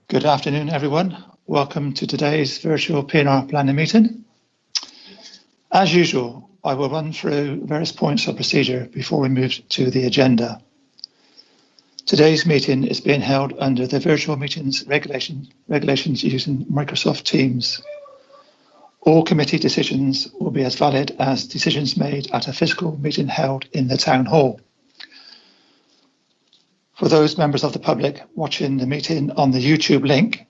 Good afternoon, everyone. Welcome to today's virtual P&R planning meeting. As usual, I will run through various points of procedure before we move to the agenda. Today's meeting is being held under the virtual meetings regulations using Microsoft Teams. All committee decisions will be as valid as decisions made at a physical meeting held in the town hall. For those members of the public watching the meeting on the YouTube link,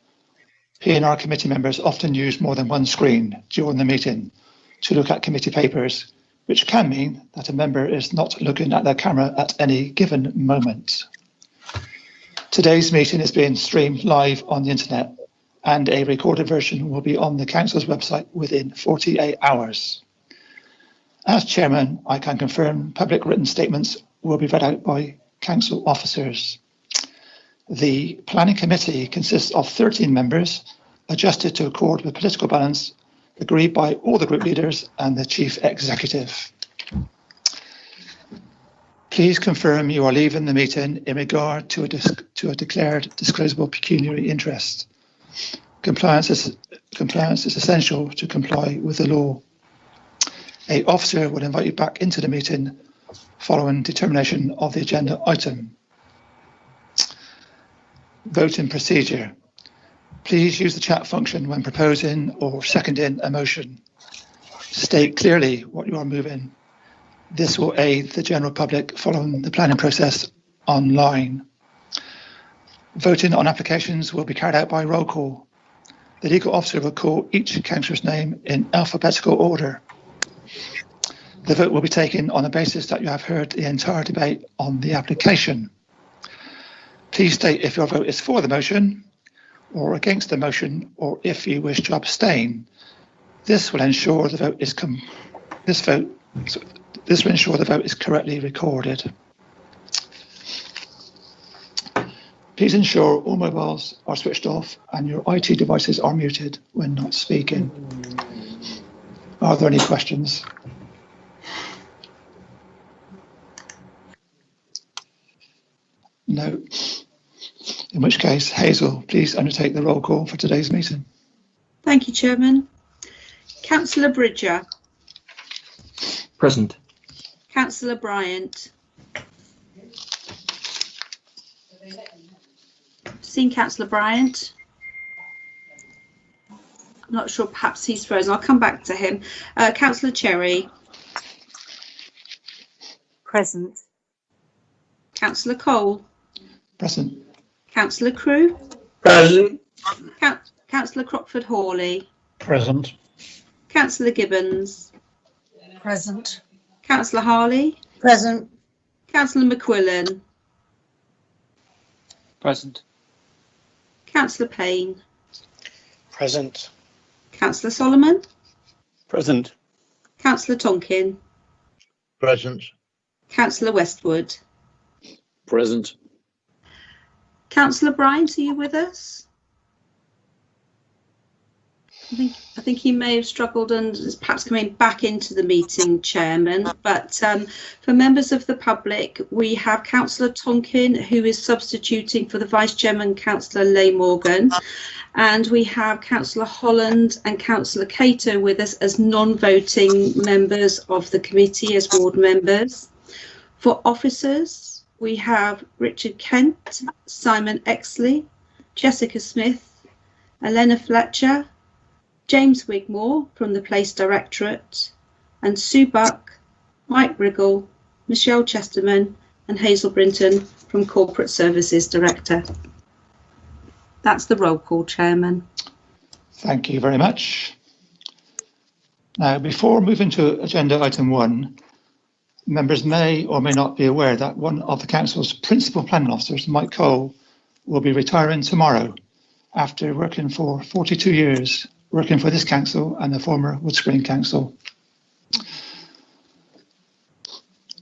P&R committee members often use more than one screen during the meeting to look at committee papers, which can mean that a member is not looking at their camera at any given moment. Today's meeting is being streamed live on the internet, and a recorded version will be on the Council's website within 48 hours. As Chairman, I can confirm public written statements will be read out by Council officers. The Planning Committee consists of 13 members, adjusted to accord with political balance agreed by all the group leaders and the Chief Executive. Please confirm you are leaving the meeting in regard to a declared disclosable pecuniary interest. Compliance is essential to comply with the law. An officer will invite you back into the meeting following determination of the agenda item. Voting procedure. Please use the chat function when proposing or seconding a motion. State clearly what you are moving. This will aid the general public following the planning process online. Voting on applications will be carried out by roll call. The legal officer will call each councillor's name in alphabetical order. The vote will be taken on the basis that you have heard the entire debate on the application. Please state if your vote is for the motion or against the motion, or if you wish to abstain. This will ensure the vote is correctly recorded. Please ensure all mobiles are switched off and your IT devices are muted when not speaking. Are there any questions? No. In which case, Hazel, please undertake the roll call for today's meeting. Thank you, Chairman. Councillor Bridger. Present. Councillor Bryant. Seen Councillor Bryant. I'm not sure, perhaps he's frozen. I'll come back to him. Councillor Cherry. Present. Councillor Cole. Present. Councillor Crewe. Present. Councillor Crockford Hawley. Present. Councillor Gibbons. Present. Councillor Harley. Present. Councillor McQuillan. Present. Councillor Payne. Present. Councillor Solomon. Present. Councillor Tonkin. Present. Councillor Westwood. Present. Councillor Bryant, are you with us? I think he may have struggled and is perhaps coming back into the meeting, Chairman. But for members of the public, we have Councillor Tonkin, who is substituting for the Vice Chairman, Councillor Leigh Morgan. And we have Councillor Holland and Councillor Cato with us as non-voting members of the committee, as ward members. For officers, we have Richard Kent, Simon Exley, Jessica Smith, Elena Fletcher, James Wigmore from the Place Directorate, and Sue Buck, Mike Riggle, Michelle Chesterman and Hazel Brinton from Corporate Services Director. That's the roll call, Chairman. Thank you very much. Now, before moving to agenda item 1, members may or may not be aware that one of the Council's principal planning officers, Mike Cole, will be retiring tomorrow after working for 42 years, working for this Council and the former Woodspring Council.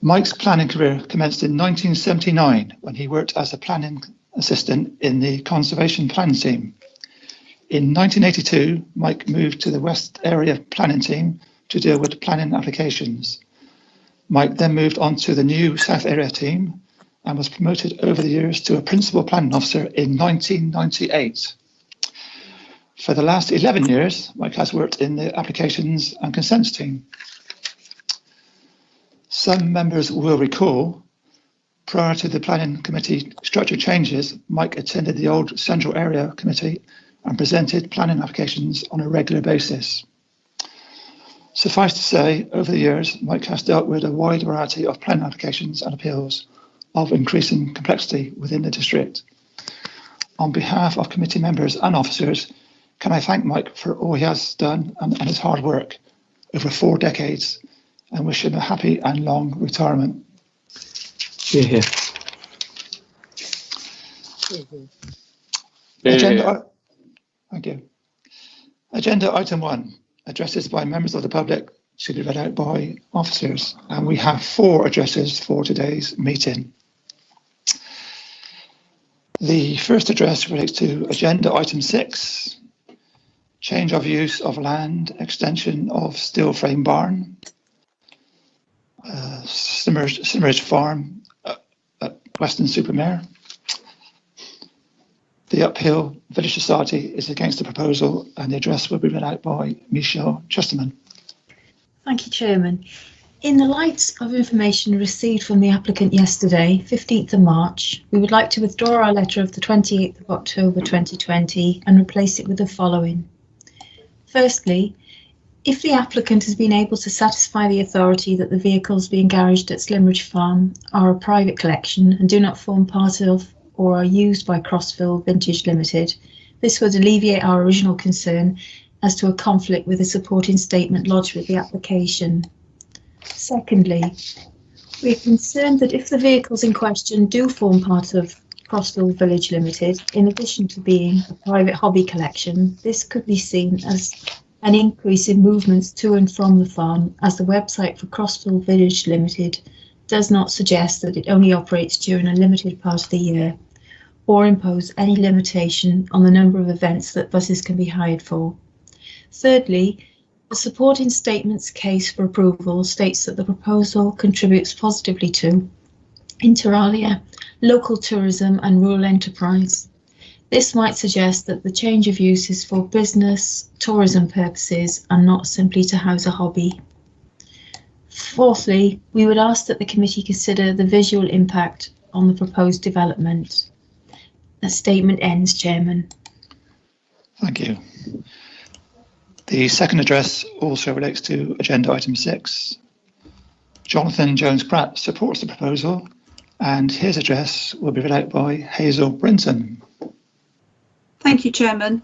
Mike's planning career commenced in 1979 when he worked as a planning assistant in the Conservation Plan Team. In 1982, Mike moved to the West Area Planning Team to deal with planning applications. Mike then moved on to the new South Area Team and was promoted over the years to a Principal Planning Officer in 1998. For the last 11 years, Mike has worked in the applications and consents team. Some members will recall, prior to the planning committee structure changes, Mike attended the old central area committee and presented planning applications on a regular basis. Suffice to say, over the years, Mike has dealt with a wide variety of planning applications and appeals of increasing complexity within the district. On behalf of committee members and officers, can I thank Mike for all he has done and his hard work over 4 decades, and wish him a happy and long retirement. Here. Thank you. Agenda item 1, addresses by members of the public to be read out by officers. And we have 4 addresses for today's meeting. The first address relates to agenda item 6, change of use of land, extension of steel frame barn, Simmerage Farm at Weston Supermare. The Uphill Village Society is against the proposal, and the address will be read out by Michelle Chesterman. Thank you, Chairman. In the light of information received from the applicant yesterday, 15th of March, we would like to withdraw our letter of the 28th of October 2020 and replace it with the following. Firstly, if the applicant has been able to satisfy the authority that the vehicles being garaged at Slimmeridge Farm are a private collection and do not form part of or are used by Crossville Vintage Limited, this would alleviate our original concern as to a conflict with the supporting statement lodged with the application. Secondly, we are concerned that if the vehicles in question do form part of Crossville Village Limited, in addition to being a private hobby collection, this could be seen as an increase in movements to and from the farm, as the website for Crossville Village Limited does not suggest that it only operates during a limited part of the year, or impose any limitation on the number of events that buses can be hired for. Thirdly, the supporting statement's case for approval states that the proposal contributes positively to, inter alia, local tourism and rural enterprise. This might suggest that the change of use is for business, tourism purposes and not simply to house a hobby. Fourthly, we would ask that the committee consider the visual impact on the proposed development. The statement ends, Chairman. Thank you. The second address also relates to agenda item 6. Jonathan Jones-Pratt supports the proposal, and his address will be read out by Hazel Brinton. Thank you, Chairman.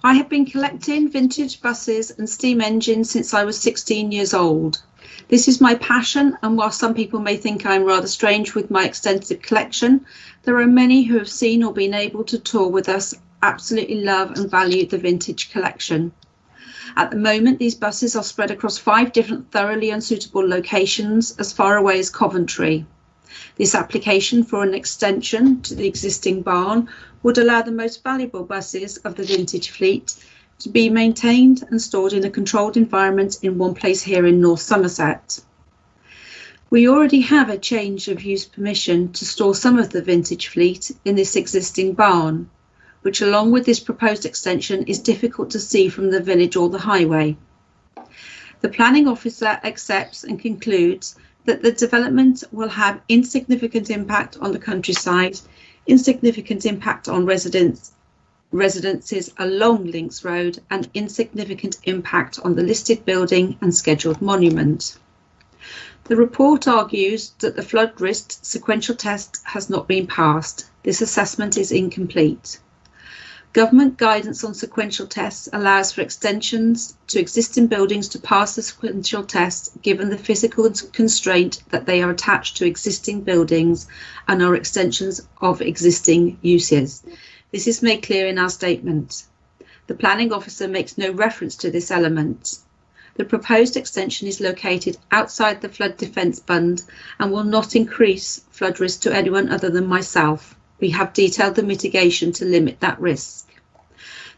I have been collecting vintage buses and steam engines since I was 16 years old. This is my passion, and while some people may think I'm rather strange with my extensive collection, there are many who have seen or been able to tour with us absolutely love and value the vintage collection. At the moment, these buses are spread across 5 different thoroughly unsuitable locations as far away as Coventry. This application for an extension to the existing barn would allow the most valuable buses of the vintage fleet to be maintained and stored in a controlled environment in one place here in North Somerset. We already have a change of use permission to store some of the vintage fleet in this existing barn, which along with this proposed extension is difficult to see from the village or the highway. The planning officer accepts and concludes that the development will have insignificant impact on the countryside, insignificant impact on residences along Links Road, and insignificant impact on the listed building and scheduled monument. The report argues that the flood risk sequential test has not been passed. This assessment is incomplete. Government guidance on sequential tests allows for extensions to existing buildings to pass the sequential test given the physical constraint that they are attached to existing buildings and are extensions of existing uses. This is made clear in our statement. The planning officer makes no reference to this element. The proposed extension is located outside the flood defence fund and will not increase flood risk to anyone other than myself. We have detailed the mitigation to limit that risk.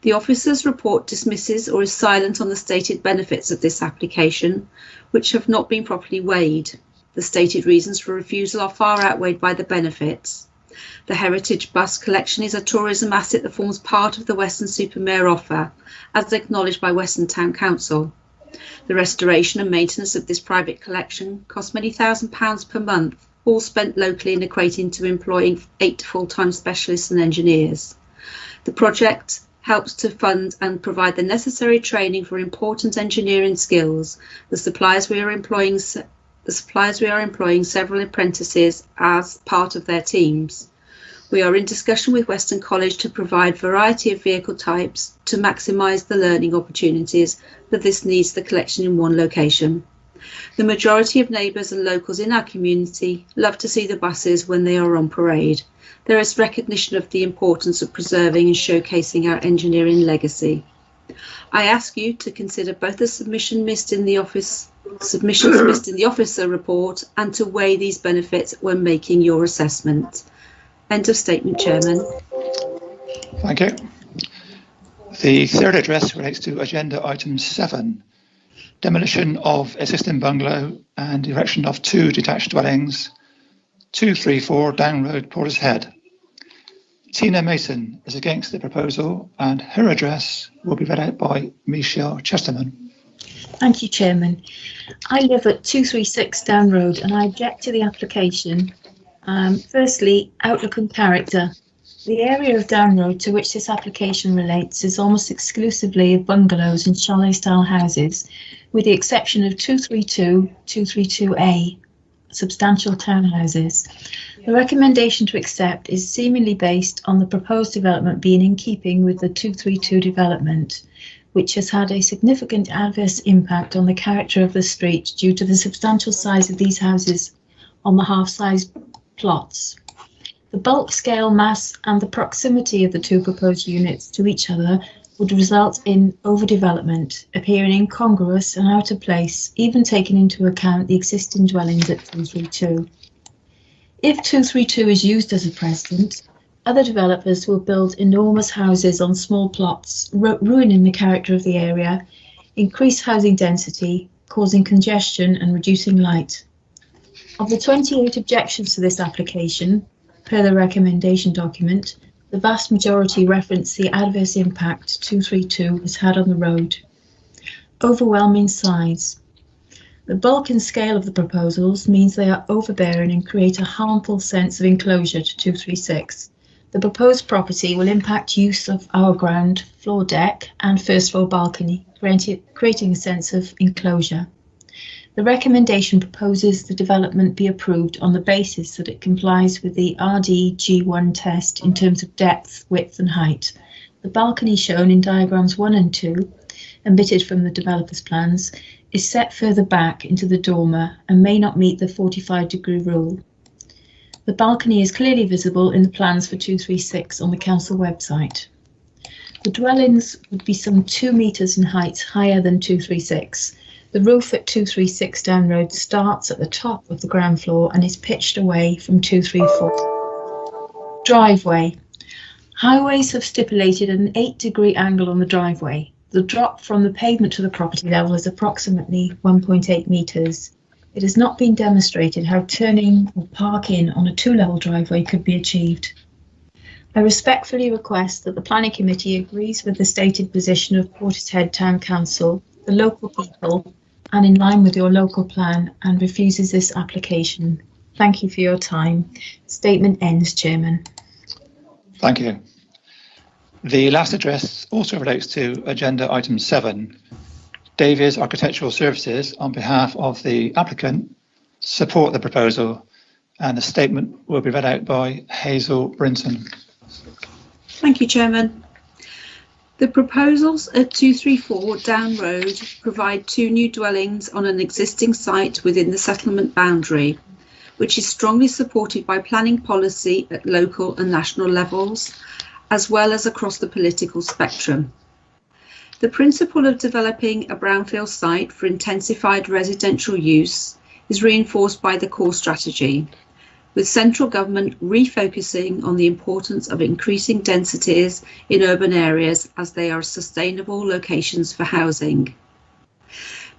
The officer's report dismisses or is silent on the stated benefits of this application, which have not been properly weighed. The stated reasons for refusal are far outweighed by the benefits. The heritage bus collection is a tourism asset that forms part of the Weston-super-Mare offer, as acknowledged by Weston Town Council. The restoration and maintenance of this private collection costs many £1,000s per month, all spent locally and equating to employing 8 full-time specialists and engineers. The project helps to fund and provide the necessary training for important engineering skills. The suppliers we are employing several apprentices as part of their teams. We are in discussion with Weston College to provide variety of vehicle types to maximise the learning opportunities, but this needs the collection in one location. The majority of neighbours and locals in our community love to see the buses when they are on parade. There is recognition of the importance of preserving and showcasing our engineering legacy. I ask you to consider both the submissions missed in the officer report and to weigh these benefits when making your assessment. End of statement, Chairman. Thank you. The third address relates to agenda item 7, demolition of existing bungalow and erection of 2 detached dwellings, 234 Down Road, Portishead. Tina Mason is against the proposal and her address will be read out by Michelle Chesterman. Thank you, Chairman. I live at 236 Down Road and I object to the application. Firstly, outlook and character. The area of Down Road to which this application relates is almost exclusively of bungalows and chalet-style houses, with the exception of 232, 232A, substantial townhouses. The recommendation to accept is seemingly based on the proposed development being in keeping with the 232 development, which has had a significant adverse impact on the character of the street due to the substantial size of these houses on the half-size plots. The bulk, scale, mass and the proximity of the 2 proposed units to each other would result in overdevelopment, appearing incongruous and out of place, even taking into account the existing dwellings at 232. If 232 is used as a precedent, other developers will build enormous houses on small plots, ruining the character of the area, increase housing density, causing congestion and reducing light. Of the 28 objections to this application, per the recommendation document, the vast majority reference the adverse impact 232 has had on the road. Overwhelming size. The bulk and scale of the proposals means they are overbearing and create a harmful sense of enclosure to 236. The proposed property will impact use of our ground, floor deck and first floor balcony, creating a sense of enclosure. The recommendation proposes the development be approved on the basis that it complies with the RDG1 test in terms of depth, width and height. The balcony shown in diagrams 1 and 2, omitted from the developer's plans, is set further back into the dormer and may not meet the 45-degree rule. The balcony is clearly visible in the plans for 236 on the council website. The dwellings would be some 2 metres in height higher than 236. The roof at 236 Down Road starts at the top of the ground floor and is pitched away from 234. Driveway. Highways have stipulated an 8-degree angle on the driveway. The drop from the pavement to the property level is approximately 1.8 metres. It has not been demonstrated how turning or parking on a 2-level driveway could be achieved. I respectfully request that the Planning Committee agrees with the stated position of Portishead Town Council, the local people, and in line with your local plan, and refuses this application. Thank you for your time. Statement ends, Chairman. Thank you. The last address also relates to agenda item 7. Davies Architectural Services, on behalf of the applicant, support the proposal, and the statement will be read out by Hazel Brinton. Thank you, Chairman. The proposals at 234 Down Road provide 2 new dwellings on an existing site within the settlement boundary, which is strongly supported by planning policy at local and national levels, as well as across the political spectrum. The principle of developing a brownfield site for intensified residential use is reinforced by the core strategy, with central government refocusing on the importance of increasing densities in urban areas as they are sustainable locations for housing.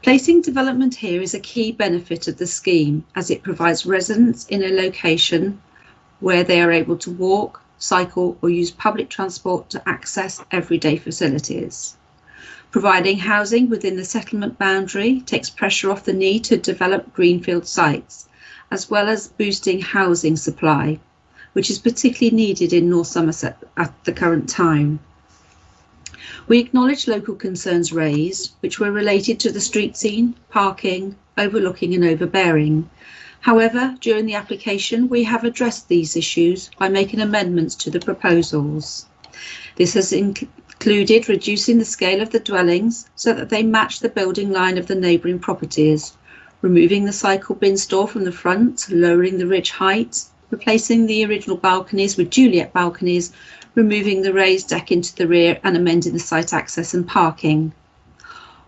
Placing development here is a key benefit of the scheme, as it provides residents in a location where they are able to walk, cycle or use public transport to access everyday facilities. Providing housing within the settlement boundary takes pressure off the need to develop greenfield sites, as well as boosting housing supply, which is particularly needed in North Somerset at the current time. We acknowledge local concerns raised, which were related to the street scene, parking, overlooking and overbearing. However, during the application, we have addressed these issues by making amendments to the proposals. This has included reducing the scale of the dwellings so that they match the building line of the neighbouring properties, removing the cycle bin store from the front, lowering the ridge height, replacing the original balconies with Juliet balconies, removing the raised deck into the rear and amending the site access and parking.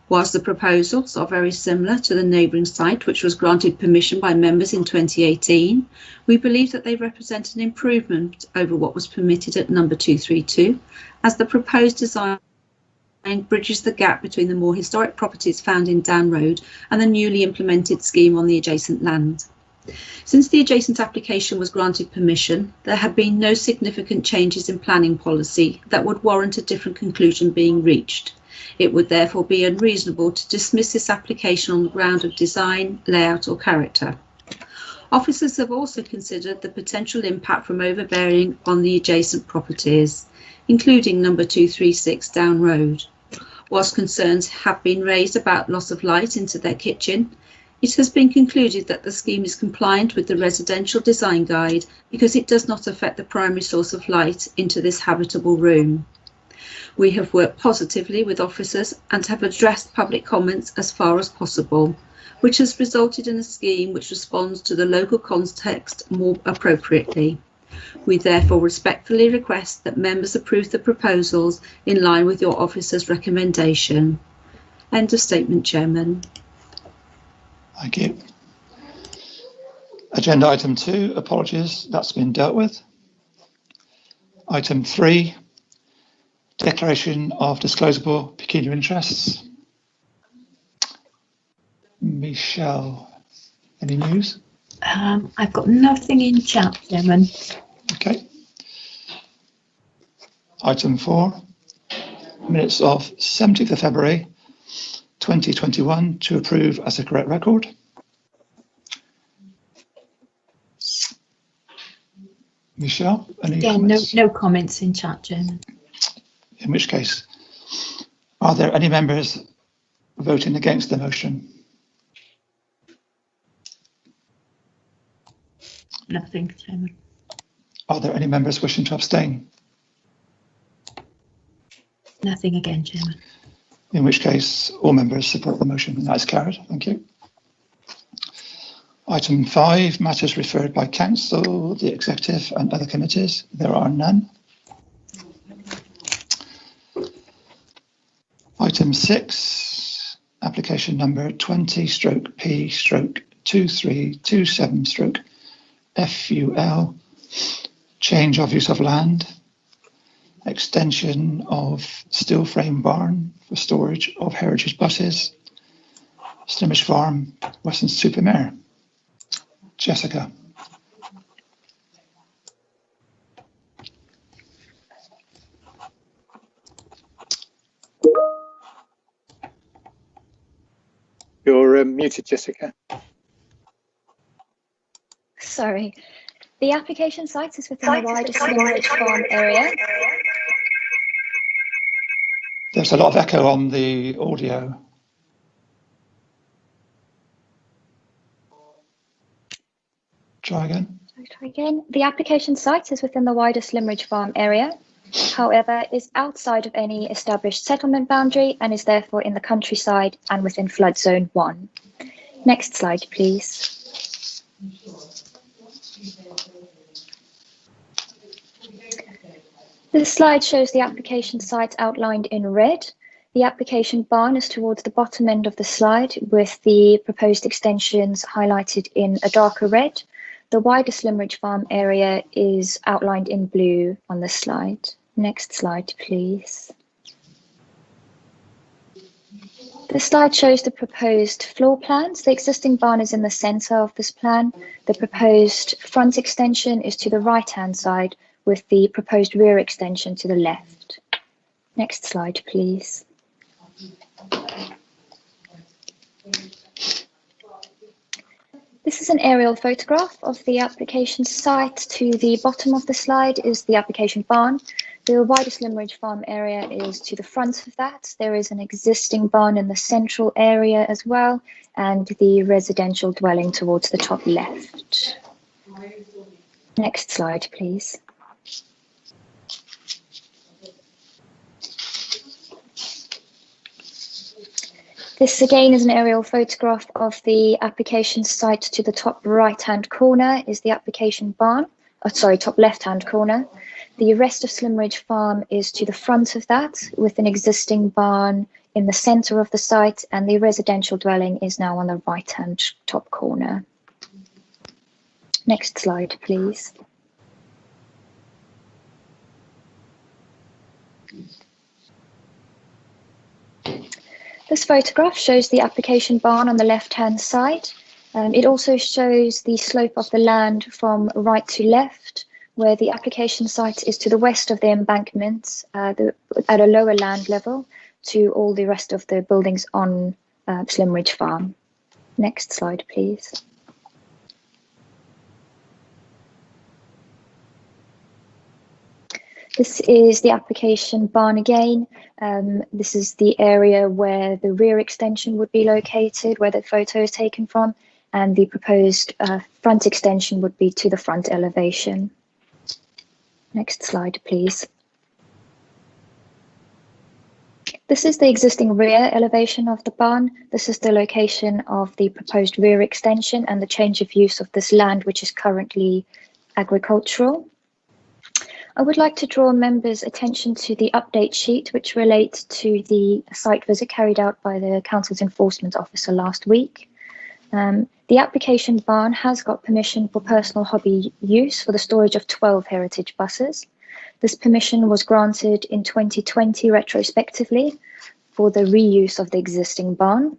Whilst the proposals are very similar to the neighbouring site, which was granted permission by members in 2018, we believe that they represent an improvement over what was permitted at number 232, as the proposed design bridges the gap between the more historic properties found in Down Road and the newly implemented scheme on the adjacent land. Since the adjacent application was granted permission, there have been no significant changes in planning policy that would warrant a different conclusion being reached. It would therefore be unreasonable to dismiss this application on the ground of design, layout or character. Officers have also considered the potential impact from overbearing on the adjacent properties, including number 236 Down Road. Whilst concerns have been raised about loss of light into their kitchen, it has been concluded that the scheme is compliant with the residential design guide because it does not affect the primary source of light into this habitable room. We have worked positively with officers and have addressed public comments as far as possible, which has resulted in a scheme which responds to the local context more appropriately. We therefore respectfully request that members approve the proposals in line with your officer's recommendation. End of statement, Chairman. Thank you. Agenda item 2, apologies, that's been dealt with. Item 3, declaration of disclosable pecuniary interests. Michelle, any news? I've got nothing in chat, Chairman. Okay. Item 4, minutes of 17th of February 2021 to approve as a correct record. Michelle, any comments? No comments in chat, Chairman. In which case, are there any members voting against the motion? Nothing, Chairman. Are there any members wishing to abstain? Nothing again, Chairman. In which case, all members support the motion, and that's carried. Thank you. Item 5, matters referred by Council, the Executive and other committees. There are none. Item 6, application number 20/P/2327/FUL, change of use of land, extension of steel frame barn for storage of heritage buses, Slimmage Farm, Weston-super-Mare. Jessica. You're muted, Jessica. Sorry. The application site is within the wider Slimmage Farm area. There's a lot of echo on the audio. Try again. The application site is within the wider Slimmage Farm area. However, is outside of any established settlement boundary and is therefore in the countryside and within flood zone 1. Next slide, please. This slide shows the application site outlined in red. The application barn is towards the bottom end of the slide with the proposed extensions highlighted in a darker red. The wider Slimmage Farm area is outlined in blue on the slide. Next slide, please. The slide shows the proposed floor plans. The existing barn is in the centre of this plan. The proposed front extension is to the right-hand side, with the proposed rear extension to the left. Next slide, please. This is an aerial photograph of the application site. To the bottom of the slide is the application barn. The wider Slimridge Farm area is to the front of that. There is an existing barn in the central area as well, and the residential dwelling towards the top left. Next slide, please. This again is an aerial photograph of the application site. To the top right-hand corner is the application barn, top left-hand corner. The rest of Slimridge Farm is to the front of that, with an existing barn in the centre of the site, and the residential dwelling is now on the right-hand top corner. Next slide, please. This photograph shows the application barn on the left-hand side. It also shows the slope of the land from right to left, where the application site is to the west of the embankment at a lower land level to all the rest of the buildings on Slimridge Farm. Next slide, please. This is the application barn again. This is the area where the rear extension would be located, where the photo is taken from, and the proposed front extension would be to the front elevation. Next slide, please. This is the existing rear elevation of the barn. This is the location of the proposed rear extension and the change of use of this land, which is currently agricultural. I would like to draw members' attention to the update sheet, which relates to the site visit carried out by the Council's Enforcement Officer last week. The application barn has got permission for personal hobby use for the storage of 12 heritage buses. This permission was granted in 2020 retrospectively for the reuse of the existing barn.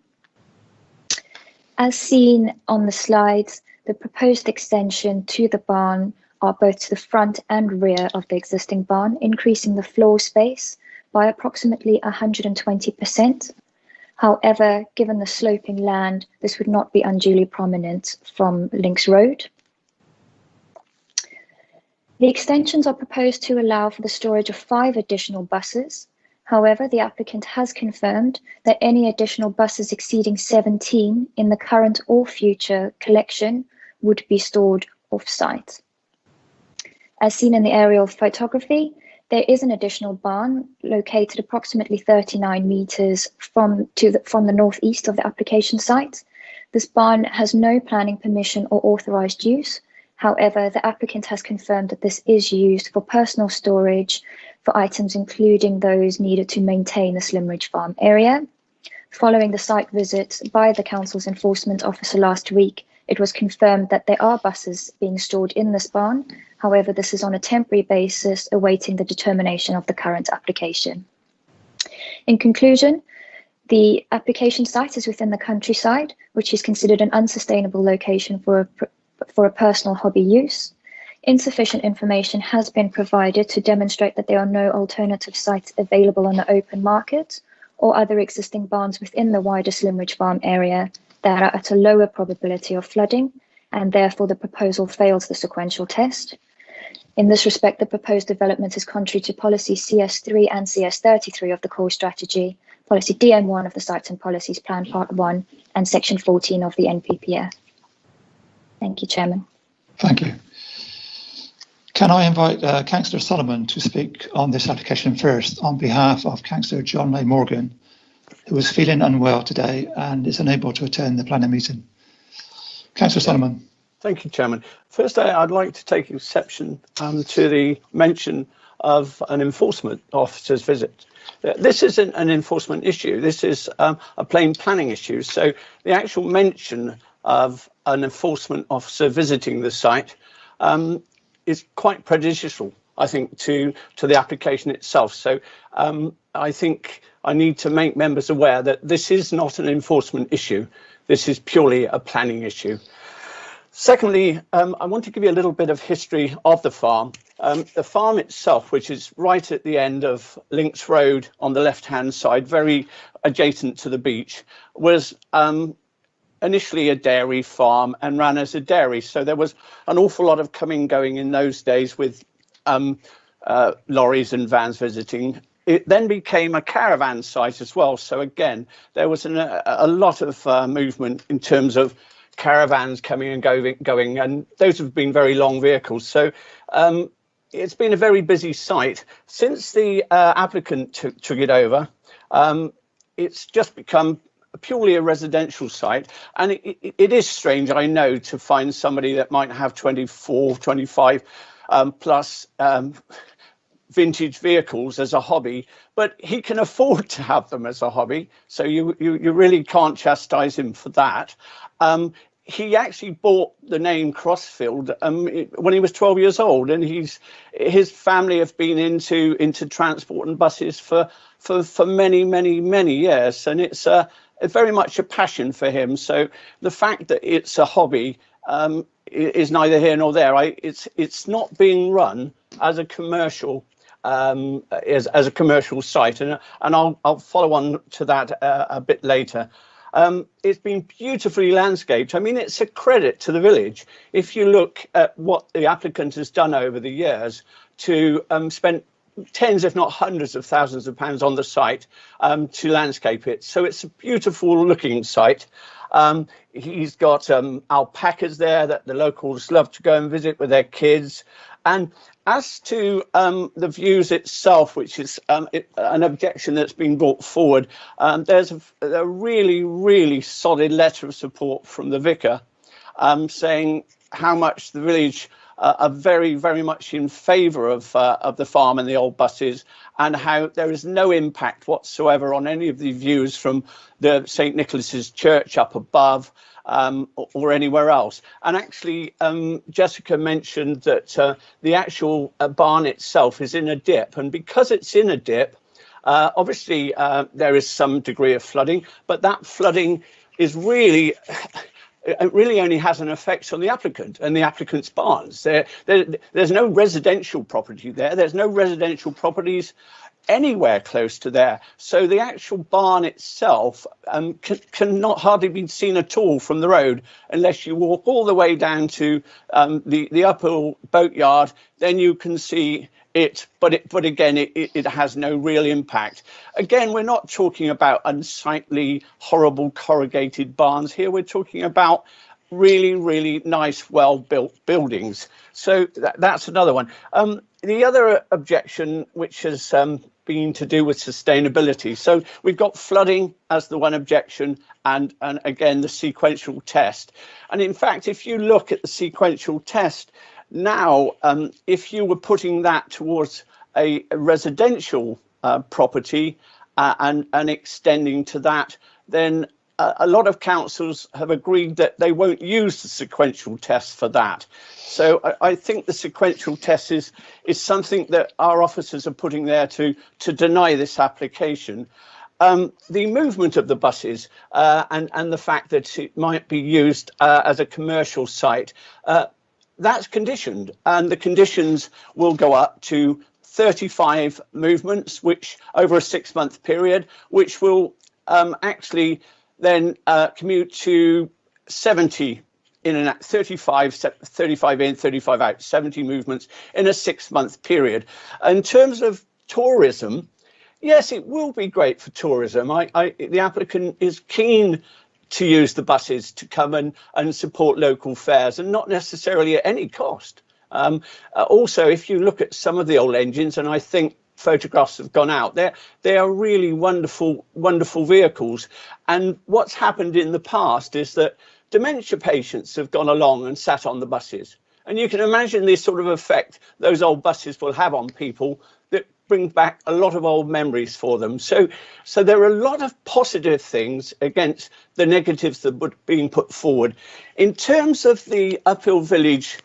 As seen on the slides, the proposed extension to the barn are both to the front and rear of the existing barn, increasing the floor space by approximately 120%. However, given the sloping land, this would not be unduly prominent from Links Road. The extensions are proposed to allow for the storage of 5 additional buses. However, the applicant has confirmed that any additional buses exceeding 17 in the current or future collection would be stored off-site. As seen in the aerial photography, there is an additional barn located approximately 39 metres from the northeast of the application site. This barn has no planning permission or authorised use. However, the applicant has confirmed that this is used for personal storage for items including those needed to maintain the Slimridge Farm area. Following the site visit by the Council's Enforcement Officer last week, it was confirmed that there are buses being stored in this barn. However, this is on a temporary basis, awaiting the determination of the current application. In conclusion, the application site is within the countryside, which is considered an unsustainable location for a personal hobby use. Insufficient information has been provided to demonstrate that there are no alternative sites available on the open market or other existing barns within the wider Slimridge Farm area that are at a lower probability of flooding, and therefore the proposal fails the sequential test. In this respect, the proposed development is contrary to policy CS3 and CS33 of the core strategy, policy DM1 of the Sites and Policies Plan Part 1, and section 14 of the NPPF. Thank you, Chairman. Thank you. Can I invite Councillor Solomon to speak on this application first on behalf of Councillor John Leigh Morgan, who is feeling unwell today and is unable to attend the planning meeting. Councillor Solomon. Thank you, Chairman. First, I'd like to take exception to the mention of an enforcement officer's visit. This isn't an enforcement issue. This is a plain planning issue. So the actual mention of an enforcement officer visiting the site is quite prejudicial I think, to the application itself. So I think I need to make members aware that this is not an enforcement issue. This is purely a planning issue. Secondly, I want to give you a little bit of history of the farm. The farm itself, which is right at the end of Links Road on the left-hand side, very adjacent to the beach, was initially a dairy farm and ran as a dairy. So there was an awful lot of coming and going in those days with lorries and vans visiting. It then became a caravan site as well. So again, there was a lot of movement in terms of caravans coming and going, and those have been very long vehicles. So it's been a very busy site. Since the applicant took it over, it's just become purely a residential site. And it is strange, I know, to find somebody that might have 24, 25 plus vintage vehicles as a hobby, but he can afford to have them as a hobby. So you really can't chastise him for that. He actually bought the name Crossfield when he was 12 years old, and his family have been into transport and buses for many years, and it's very much a passion for him. So the fact that it's a hobby is neither here nor there. It's not being run as a commercial as a commercial site, and I'll follow on to that a bit later. It's been beautifully landscaped. I mean, it's a credit to the village. If you look at what the applicant has done over the years to spend tens, if not hundreds of thousands of pounds on the site to landscape it. So it's a beautiful looking site. He's got alpacas there that the locals love to go and visit with their kids. And as to the views itself, which is an objection that's been brought forward, there's a really solid letter of support from the vicar saying how much the village are very much in favour of the farm and the old buses, and how there is no impact whatsoever on any of the views from the St Nicholas's Church up above or anywhere else. And actually, Jessica mentioned that the actual barn itself is in a dip, and because it's in a dip, obviously there is some degree of flooding, but that flooding is really it really only has an effect on the applicant and the applicant's barns. There's no residential property there. There's no residential properties anywhere close to there. So the actual barn itself cannot hardly be seen at all from the road unless you walk all the way down to the upper boatyard. Then you can see it, but again, it has no real impact. Again, we're not talking about unsightly, horrible corrugated barns here. We're talking about really nice, well-built buildings. So that's another one. The other objection, which has been to do with sustainability. So we've got flooding as the one objection, and again, the sequential test. And in fact, if you look at the sequential test, now, if you were putting that towards a residential property and extending to that, then a lot of councils have agreed that they won't use the sequential test for that. So I think the sequential test is something that our officers are putting there to deny this application. The movement of the buses and the fact that it might be used as a commercial site, that's conditioned, and the conditions will go up to 35 movements, which over a 6-month period, which will actually then commute to 70 in and out, 35 in, 35 out, 70 movements in a 6-month period. In terms of tourism, yes, it will be great for tourism. The applicant is keen to use the buses to come and support local fairs, and not necessarily at any cost. Also, if you look at some of the old engines, and I think photographs have gone out, they are really wonderful vehicles. And what's happened in the past is that dementia patients have gone along and sat on the buses. And you can imagine the sort of effect those old buses will have on people that bring back a lot of old memories for them. So there are a lot of positive things against the negatives that are being put forward. In terms of the Uphill Village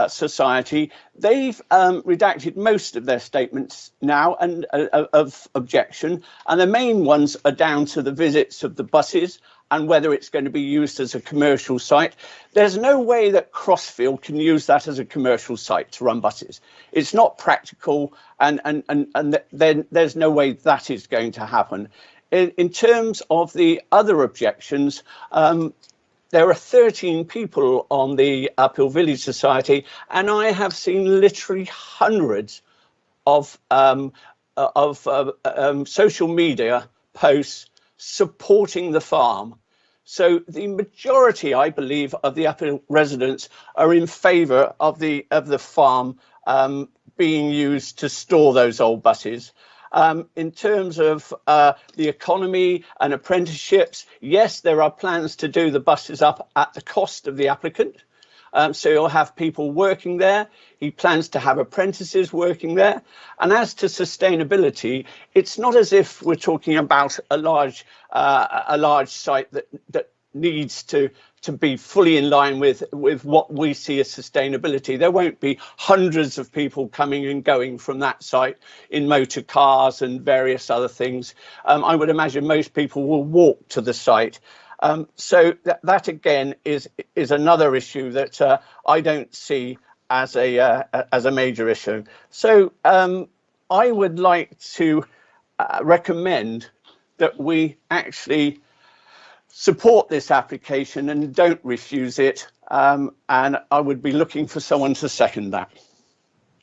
Society. They've redacted most of their statements now and of objection, and the main ones are down to the visits of the buses and whether it's going to be used as a commercial site. There's no way that Crossfield can use that as a commercial site to run buses. It's not practical, and then there's no way that is going to happen. In terms of the other objections, there are 13 people on the Uphill Village Society, and I have seen literally hundreds of social media posts supporting the farm. So the majority, I believe, of the Uphill residents are in favour of the farm being used to store those old buses. In terms of the economy and apprenticeships, yes, there are plans to do the buses up at the cost of the applicant. So you'll have people working there. He plans to have apprentices working there. And as to sustainability, it's not as if we're talking about a large site that needs to be fully in line with what we see as sustainability. There won't be hundreds of people coming and going from that site in motor cars and various other things. I would imagine most people will walk to the site. So that again is another issue that I don't see as a major issue. So I would like to recommend that we actually support this application and don't refuse it, and I would be looking for someone to second that.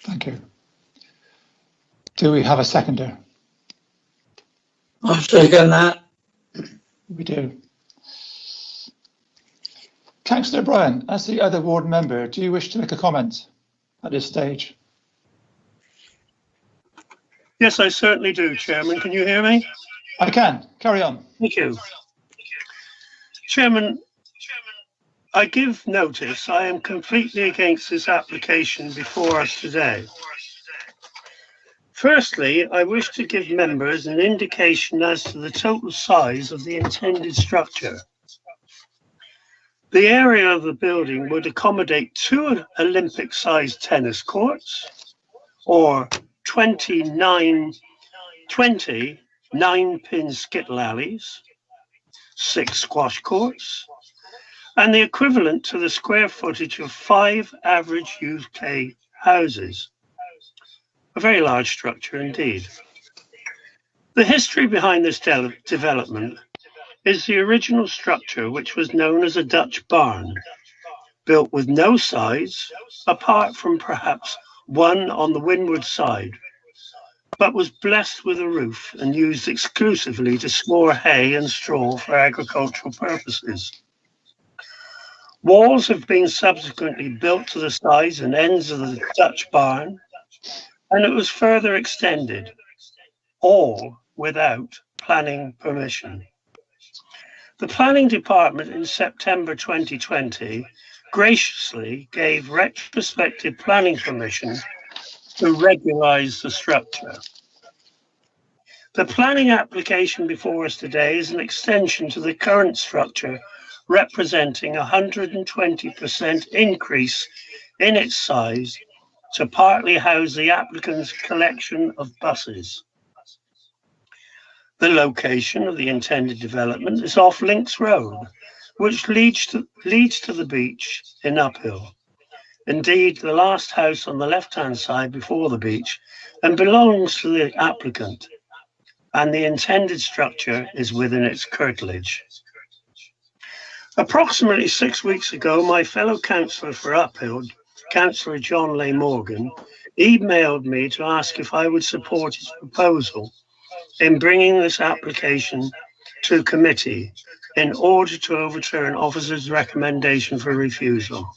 Thank you. Do we have a seconder? I'll second that. We do. Councillor Bryan, as the other ward member, do you wish to make a comment at this stage? Yes, I certainly do, Chairman. Can you hear me? I can. Carry on. Thank you. Chairman, I give notice I am completely against this application before us today. Firstly, I wish to give members an indication as to the total size of the intended structure. The area of the building would accommodate 2 Olympic-sized tennis courts, or 20 9-pin skittle alleys, 6 squash courts, and the equivalent to the square footage of 5 average UK houses. A very large structure indeed. The history behind this development is the original structure, which was known as a Dutch barn, built with no sides, apart from perhaps one on the windward side, but was blessed with a roof and used exclusively to store hay and straw for agricultural purposes. Walls have been subsequently built to the sides and ends of the Dutch barn, and it was further extended, all without planning permission. The planning department in September 2020 graciously gave retrospective planning permission to regularize the structure. The planning application before us today is an extension to the current structure, representing a 120% increase in its size to partly house the applicant's collection of buses. The location of the intended development is off Links Road, which leads to the beach in Uphill. Indeed, the last house on the left-hand side before the beach, and belongs to the applicant, and the intended structure is within its curtilage. Approximately 6 weeks ago, my fellow councillor for Uphill, Councillor John Leigh Morgan, emailed me to ask if I would support his proposal in bringing this application to committee in order to overturn officer's recommendation for refusal.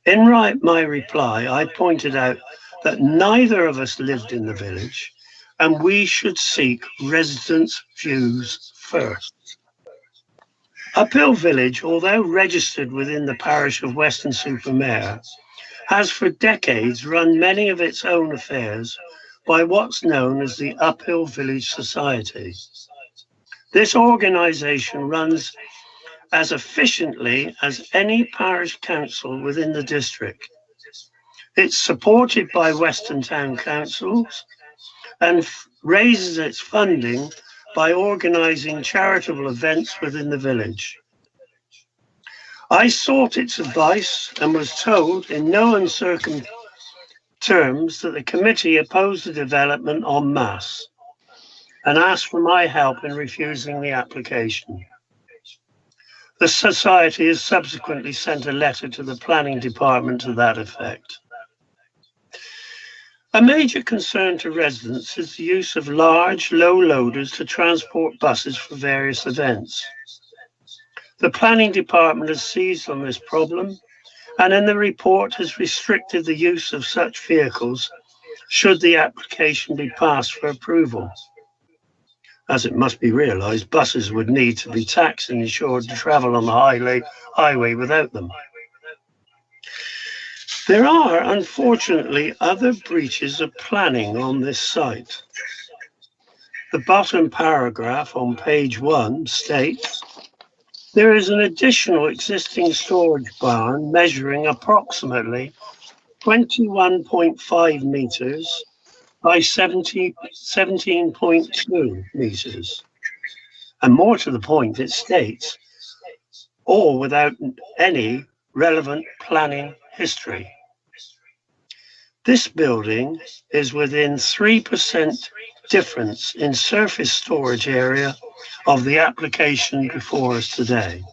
In my reply, I pointed out that neither of us lived in the village and we should seek residents' views first. Uphill Village, although registered within the parish of Weston-super-Mare, has for decades run many of its own affairs by what's known as the Uphill Village Society. This organisation runs as efficiently as any parish council within the district. It's supported by Western Town Councils and raises its funding by organising charitable events within the village. I sought its advice and was told in no uncertain terms that the committee opposed the development en masse and asked for my help in refusing the application. The society has subsequently sent a letter to the planning department to that effect. A major concern to residents is the use of large, low loaders to transport buses for various events. The planning department has seized on this problem and in the report has restricted the use of such vehicles should the application be passed for approval. As it must be realised, buses would need to be taxed and insured to travel on the highway without them. There are, unfortunately, other breaches of planning on this site. The bottom paragraph on page 1 states, there is an additional existing storage barn measuring approximately 21.5 metres by 17.2 metres. And more to the point, it states, all without any relevant planning history. This building is within 3% difference in surface storage area of the application before us today.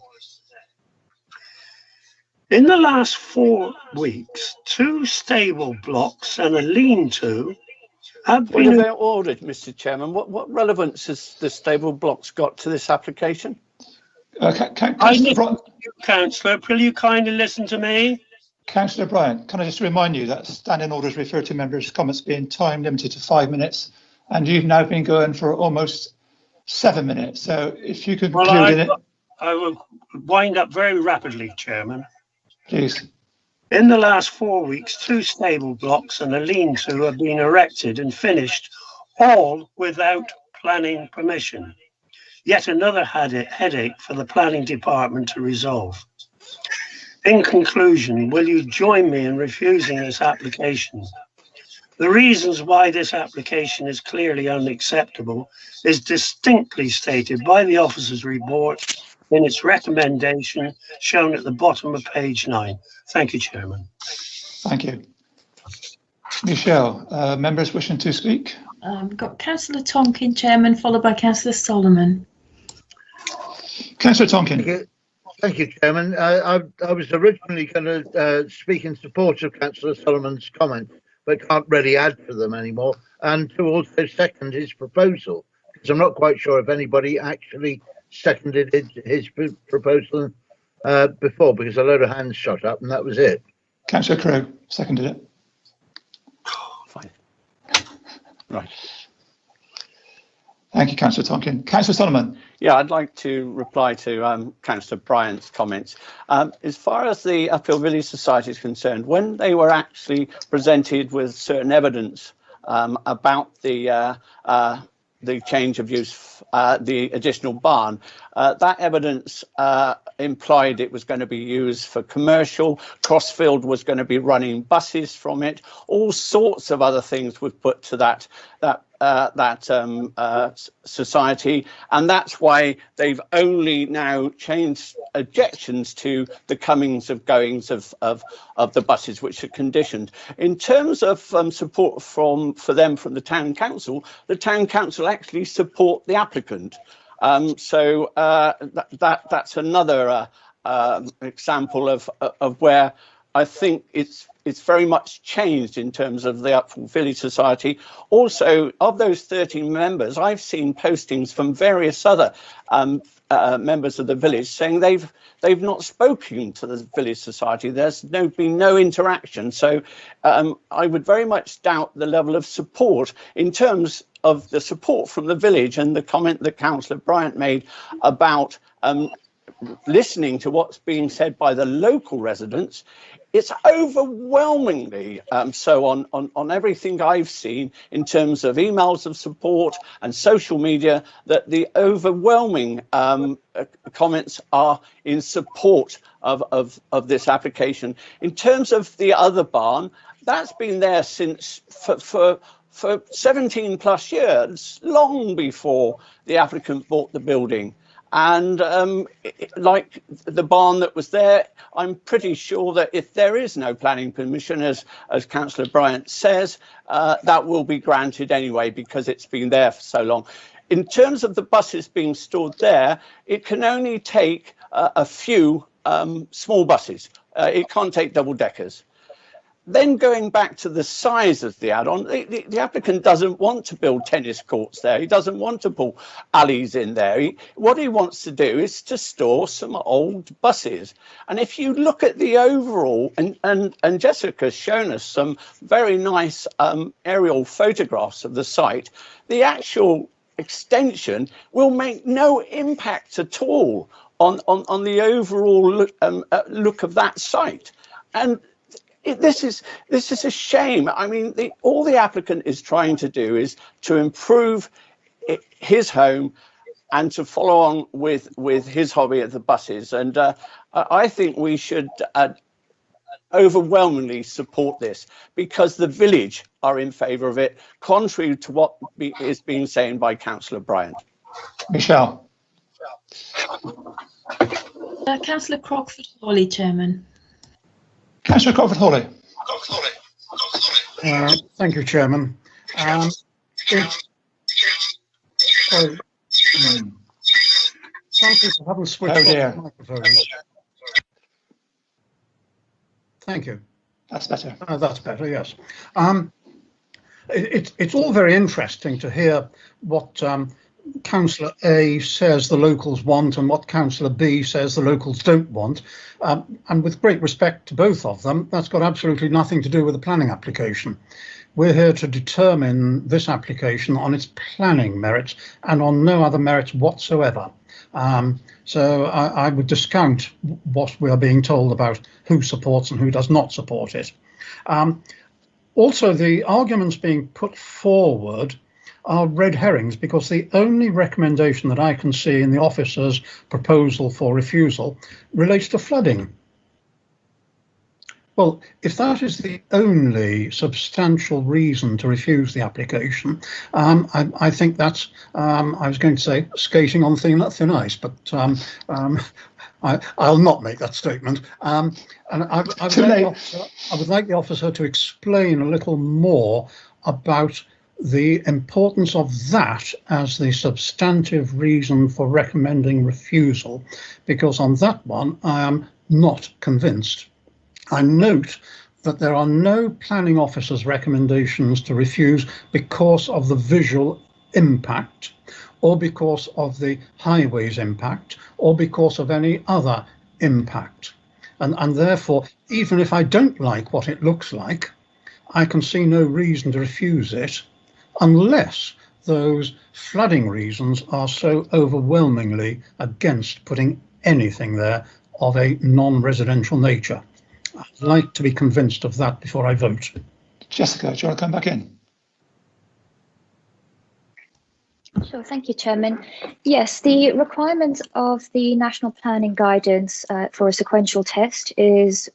In the last 4 weeks, 2 stable blocks and a lean-to have been ordered, Mr. Chairman. What relevance has the stable blocks got to this application? Councillor, will you kindly listen to me? Councillor Bryant, can I just remind you that standing orders refer to members' comments being time limited to 5 minutes, and you've now been going for almost 7 minutes. So if you could conclude in it. I will wind up very rapidly, Chairman. Please. In the last 4 weeks, 2 stable blocks and a lean-to have been erected and finished, all without planning permission. Yet another headache for the planning department to resolve. In conclusion, will you join me in refusing this application? The reasons why this application is clearly unacceptable is distinctly stated by the officer's report in its recommendation shown at the bottom of page 9. Thank you, Chairman. Thank you. Michelle, members wishing to speak? We've got Councillor Tonkin, Chairman, followed by Councillor Solomon. Councillor Tonkin. Thank you, Chairman. I was originally going to speak in support of Councillor Solomon's comments, but can't really add to them anymore, and to also second his proposal, because I'm not quite sure if anybody actually seconded his proposal before, because a load of hands shot up and that was it. Councillor Crowe seconded it. Fine. Right. Thank you, Councillor Tonkin. Councillor Solomon. Yeah, I'd like to reply to Councillor Bryant's comments. As far as the Uphill Village Society is concerned, when they were actually presented with certain evidence about the change of use, the additional barn, that evidence implied it was going to be used for commercial. Crossfield was going to be running buses from it. All sorts of other things were put to that society, and that's why they've only now changed objections to the comings of goings of the buses, which are conditioned. In terms of support for them from the town council actually support the applicant. So that's another example of where I think it's very much changed in terms of the Uphill Village Society. Also, of those 13 members, I've seen postings from various other members of the village saying they've not spoken to the Village Society. There's been no interaction. So I would very much doubt the level of support in terms of the support from the village, and the comment that Councillor Bryant made about listening to what's being said by the local residents, it's overwhelmingly so on everything I've seen in terms of emails of support and social media, that the overwhelming comments are in support of this application. In terms of the other barn, that's been there since for 17 plus years, long before the applicant bought the building. And like the barn that was there, I'm pretty sure that if there is no planning permission, as Councillor Bryant says, that will be granted anyway, because it's been there for so long. In terms of the buses being stored there, it can only take a few small buses. It can't take double deckers. Then going back to the size of the add-on, the applicant doesn't want to build tennis courts there. He doesn't want to pull alleys in there. What he wants to do is to store some old buses. And if you look at the overall, and Jessica's shown us some very nice aerial photographs of the site, the actual extension will make no impact at all on the overall look of that site. And this is a shame. I mean, all the applicant is trying to do is to improve his home and to follow on with his hobby at the buses. And I think we should overwhelmingly support this, because the village are in favour of it, contrary to what is being said by Councillor Bryant. Michelle. Councillor Crockford-Hawley, Chairman. Councillor Crockford-Hawley. Thank you, Chairman. Some people haven't switched off the microphones. Thank you. That's better. That's better, yes. It's all very interesting to hear what Councillor A says the locals want and what Councillor B says the locals don't want. And with great respect to both of them, that's got absolutely nothing to do with the planning application. We're here to determine this application on its planning merits and on no other merits whatsoever. So I would discount what we are being told about who supports and who does not support it. Also, the arguments being put forward are red herrings, because the only recommendation that I can see in the officer's proposal for refusal relates to flooding. Well, if that is the only substantial reason to refuse the application, I think that's, I was going to say, skating on thin ice, but I'll not make that statement. And I would like the officer to explain a little more about the importance of that as the substantive reason for recommending refusal, because on that one I am not convinced. I note that there are no planning officer's recommendations to refuse because of the visual impact, or because of the highways impact, or because of any other impact. And therefore, even if I don't like what it looks like, I can see no reason to refuse it, unless those flooding reasons are so overwhelmingly against putting anything there of a non-residential nature. I'd like to be convinced of that before I vote. Jessica, do you want to come back in? Sure, thank you, Chairman. Yes, the requirement of the National Planning Guidance for a sequential test is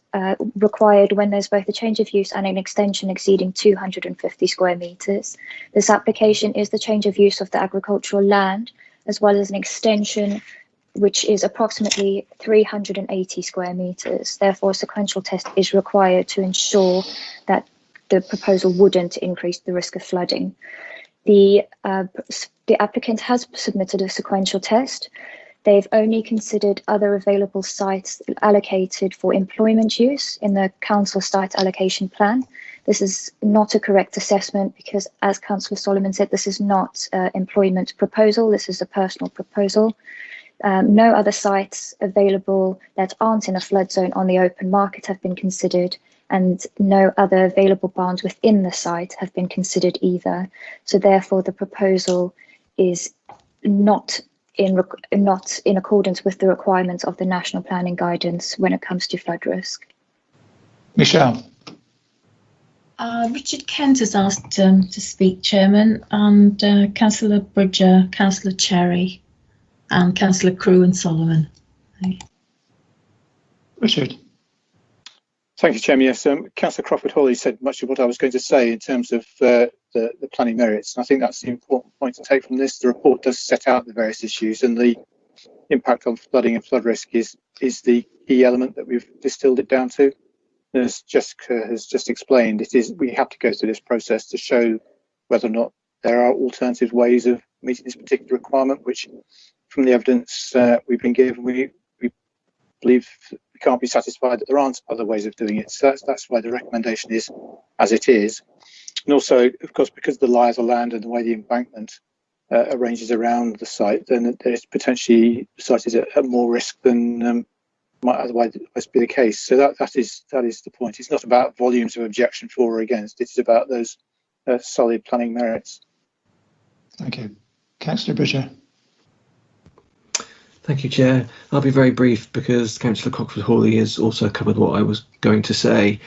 required when there's both a change of use and an extension exceeding 250 square metres. This application is the change of use of the agricultural land, as well as an extension which is approximately 380 square metres. Therefore, a sequential test is required to ensure that the proposal wouldn't increase the risk of flooding. The applicant has submitted a sequential test. They've only considered other available sites allocated for employment use in the council site allocation plan. This is not a correct assessment because, as Councillor Solomon said, this is not an employment proposal. This is a personal proposal. No other sites available that aren't in a flood zone on the open market have been considered, and no other available barns within the site have been considered either. So therefore, the proposal is not not in accordance with the requirements of the National Planning Guidance when it comes to flood risk. Michelle. Richard Kent has asked to speak, Chairman, and Councillor Bridger, Councillor Cherry, and Councillor Crewe and Solomon. Richard. Thank you, Chairman. Yes, Councillor Crawford-Hawley said much of what I was going to say in terms of the planning merits. And I think that's the important point to take from this. The report does set out the various issues, and the impact on flooding and flood risk is the key element that we've distilled it down to. As Jessica has just explained, we have to go through this process to show whether or not there are alternative ways of meeting this particular requirement, which from the evidence we've been given, we believe we can't be satisfied that there aren't other ways of doing it. So that's why the recommendation is as it is. And also, of course, because of the lie of the land and the way the embankment arranges around the site, then there's potentially the site is at more risk than might otherwise be the case. So that is the point. It's not about volumes of objection for or against. It's about those solid planning merits. Thank you. Councillor Bridger. Thank you, Chair. I'll be very brief because Councillor Crawford-Hawley has also covered what I was going to say.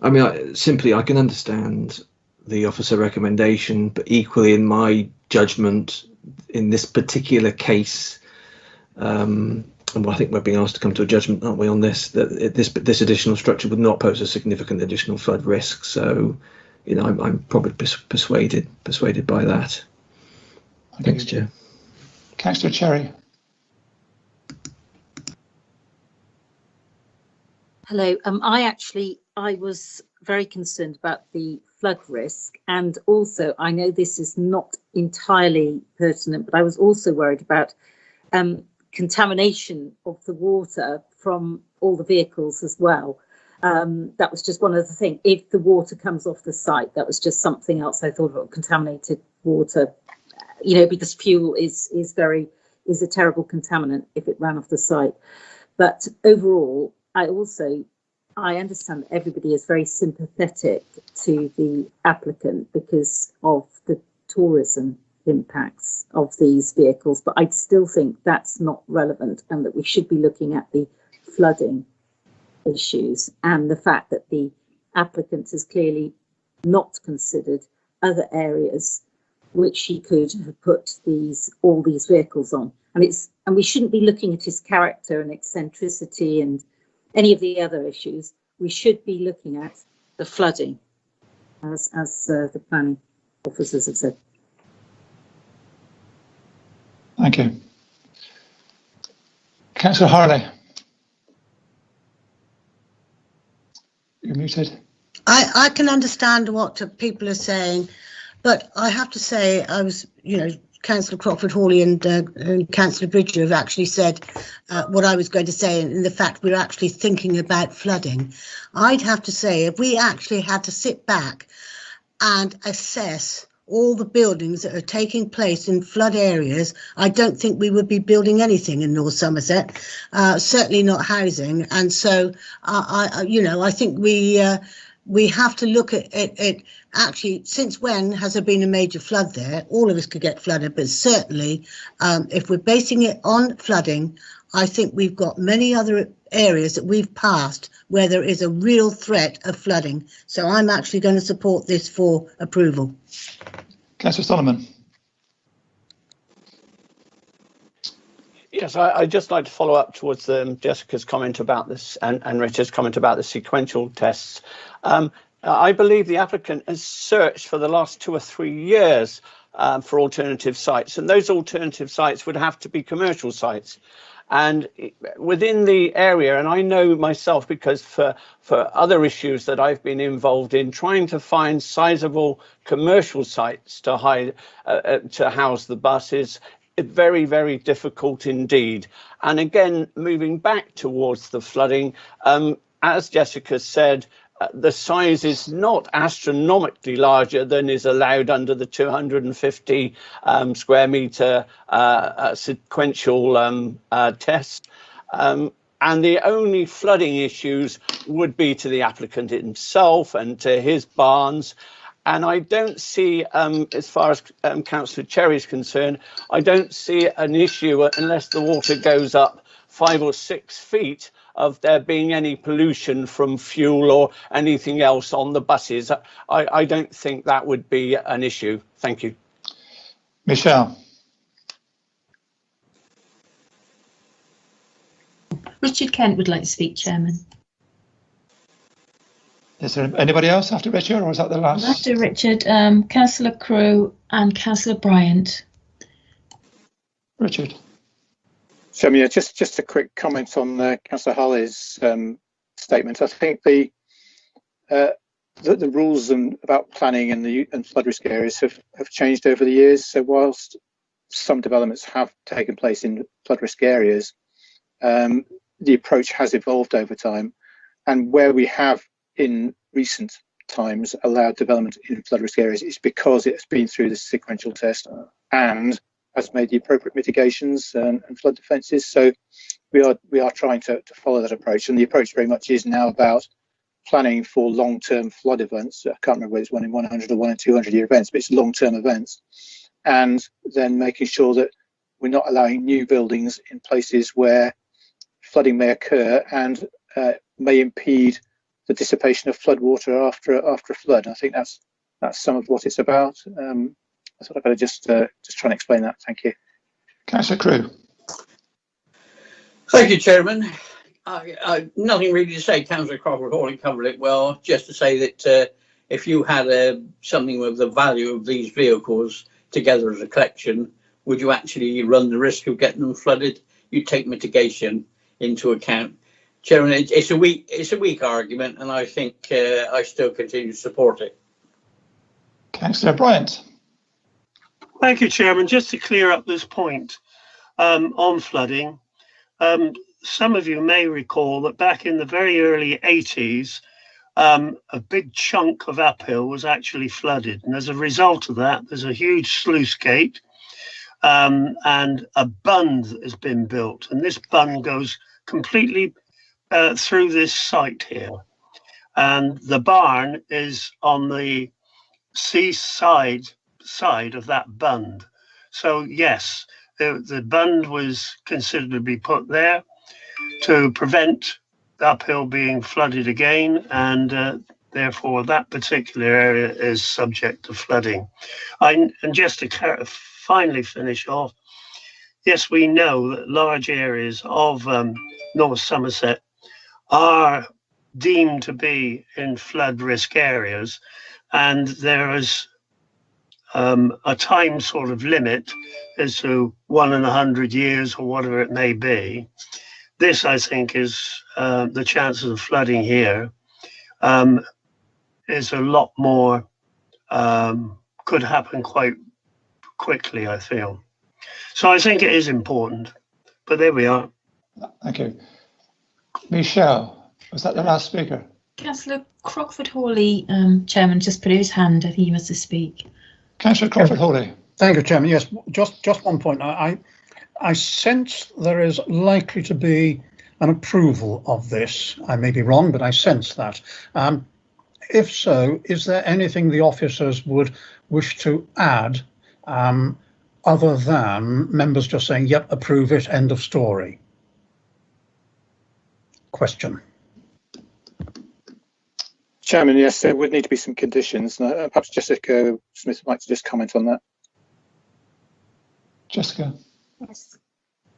I mean, I can understand the officer recommendation, but equally in my judgment, in this particular case, and I think we're being asked to come to a judgment, aren't we, on this, that this additional structure would not pose a significant additional flood risk. So, you know, I'm probably persuaded by that. Thanks, Chair. Councillor Cherry. Hello. I was very concerned about the flood risk, and also I know this is not entirely pertinent, but I was also worried about contamination of the water from all the vehicles as well. That was just one of the things. If the water comes off the site, that was just something else I thought about, contaminated water, you know, because fuel is a terrible contaminant if it ran off the site. But overall, I understand that everybody is very sympathetic to the applicant because of the tourism impacts of these vehicles, but I still think that's not relevant, and that we should be looking at the flooding issues and the fact that the applicant has clearly not considered other areas which he could have put all these vehicles on. And we shouldn't be looking at his character and eccentricity and any of the other issues. We should be looking at the flooding, as the planning officers have said. Thank you. Councillor Harley. You're muted. I can understand what people are saying, but I have to say Councillor Crawford-Hawley and Councillor Bridger have actually said what I was going to say, in the fact we're actually thinking about flooding. I'd have to say, if we actually had to sit back and assess all the buildings that are taking place in flood areas, I don't think we would be building anything in North Somerset, certainly not housing. And so, I think we have to look at it. Actually, since when has there been a major flood there? All of us could get flooded, but certainly if we're basing it on flooding, I think we've got many other areas that we've passed where there is a real threat of flooding. So I'm actually going to support this for approval. Councillor Solomon. Yes, I'd just like to follow up towards Jessica's comment about this and Richard's comment about the sequential tests. I believe the applicant has searched for the last 2 or 3 years for alternative sites, and those alternative sites would have to be commercial sites. And within the area, and I know myself because for other issues that I've been involved in, trying to find sizable commercial sites to house the buses, very, very difficult indeed. And again, moving back towards the flooding, as Jessica said, the size is not astronomically larger than is allowed under the 250 square metre sequential test. And the only flooding issues would be to the applicant himself and to his barns. And I don't see, as far as Councillor Cherry is concerned, I don't see an issue unless the water goes up 5 or 6 feet of there being any pollution from fuel or anything else on the buses. I don't think that would be an issue. Thank you. Michelle. Richard Kent would like to speak, Chairman. Is there anybody else after Richard, or is that the last? After Richard, Councillor Crew and Councillor Bryant. Richard. So, yeah, just a quick comment on Councillor Holly's statement. I think the rules about planning and flood risk areas have changed over the years. So, whilst some developments have taken place in flood risk areas, the approach has evolved over time, and where we have in recent times allowed development in flood risk areas is because it has been through the sequential test and has made the appropriate mitigations and flood defences. So we are trying to follow that approach, and the approach very much is now about planning for long-term flood events. I can't remember whether it's 1 in 100 or 1 in 200 year events, but it's long-term events, and then making sure that we're not allowing new buildings in places where flooding may occur and may impede the dissipation of flood water after a flood. I think that's some of what it's about. I thought I'd better just try and explain that. Thank you. Councillor Crew. Thank you, Chairman. Nothing really to say. Councillor Crawford Hawley covered it well. Just to say that if you had something with the value of these vehicles together as a collection, would you actually run the risk of getting them flooded? You take mitigation into account. Chairman, it's a weak argument, and I think I still continue to support it. Councillor Bryant. Thank you, Chairman. Just to clear up this point on flooding, some of you may recall that back in the very early 80s, a big chunk of Uphill was actually flooded, and as a result of that, there's a huge sluice gate and a bund has been built, and this bund goes completely through this site here, and the barn is on the seaside side of that bund. So yes, the bund was considered to be put there to prevent the Uphill being flooded again, and therefore that particular area is subject to flooding. And just to finally finish off, yes, we know that large areas of North Somerset are deemed to be in flood risk areas, and there is a time sort of limit as to 1 in 100 years or whatever it may be. This, I think, is the chances of flooding here is a lot more, could happen quite quickly, I feel. So I think it is important, but there we are. Thank you. Michelle, was that the last speaker? Councillor Crockford Hawley, Chairman, just put his hand. I think he wants to speak. Councillor Crockford Hawley. Thank you, Chairman. Yes, just one point. I sense there is likely to be an approval of this. I may be wrong, but I sense that. If so, is there anything the officers would wish to add other than members just saying, yep, approve it, end of story? Question. Chairman, yes, there would need to be some conditions. Perhaps Jessica Smith might just comment on that. Jessica. Yes,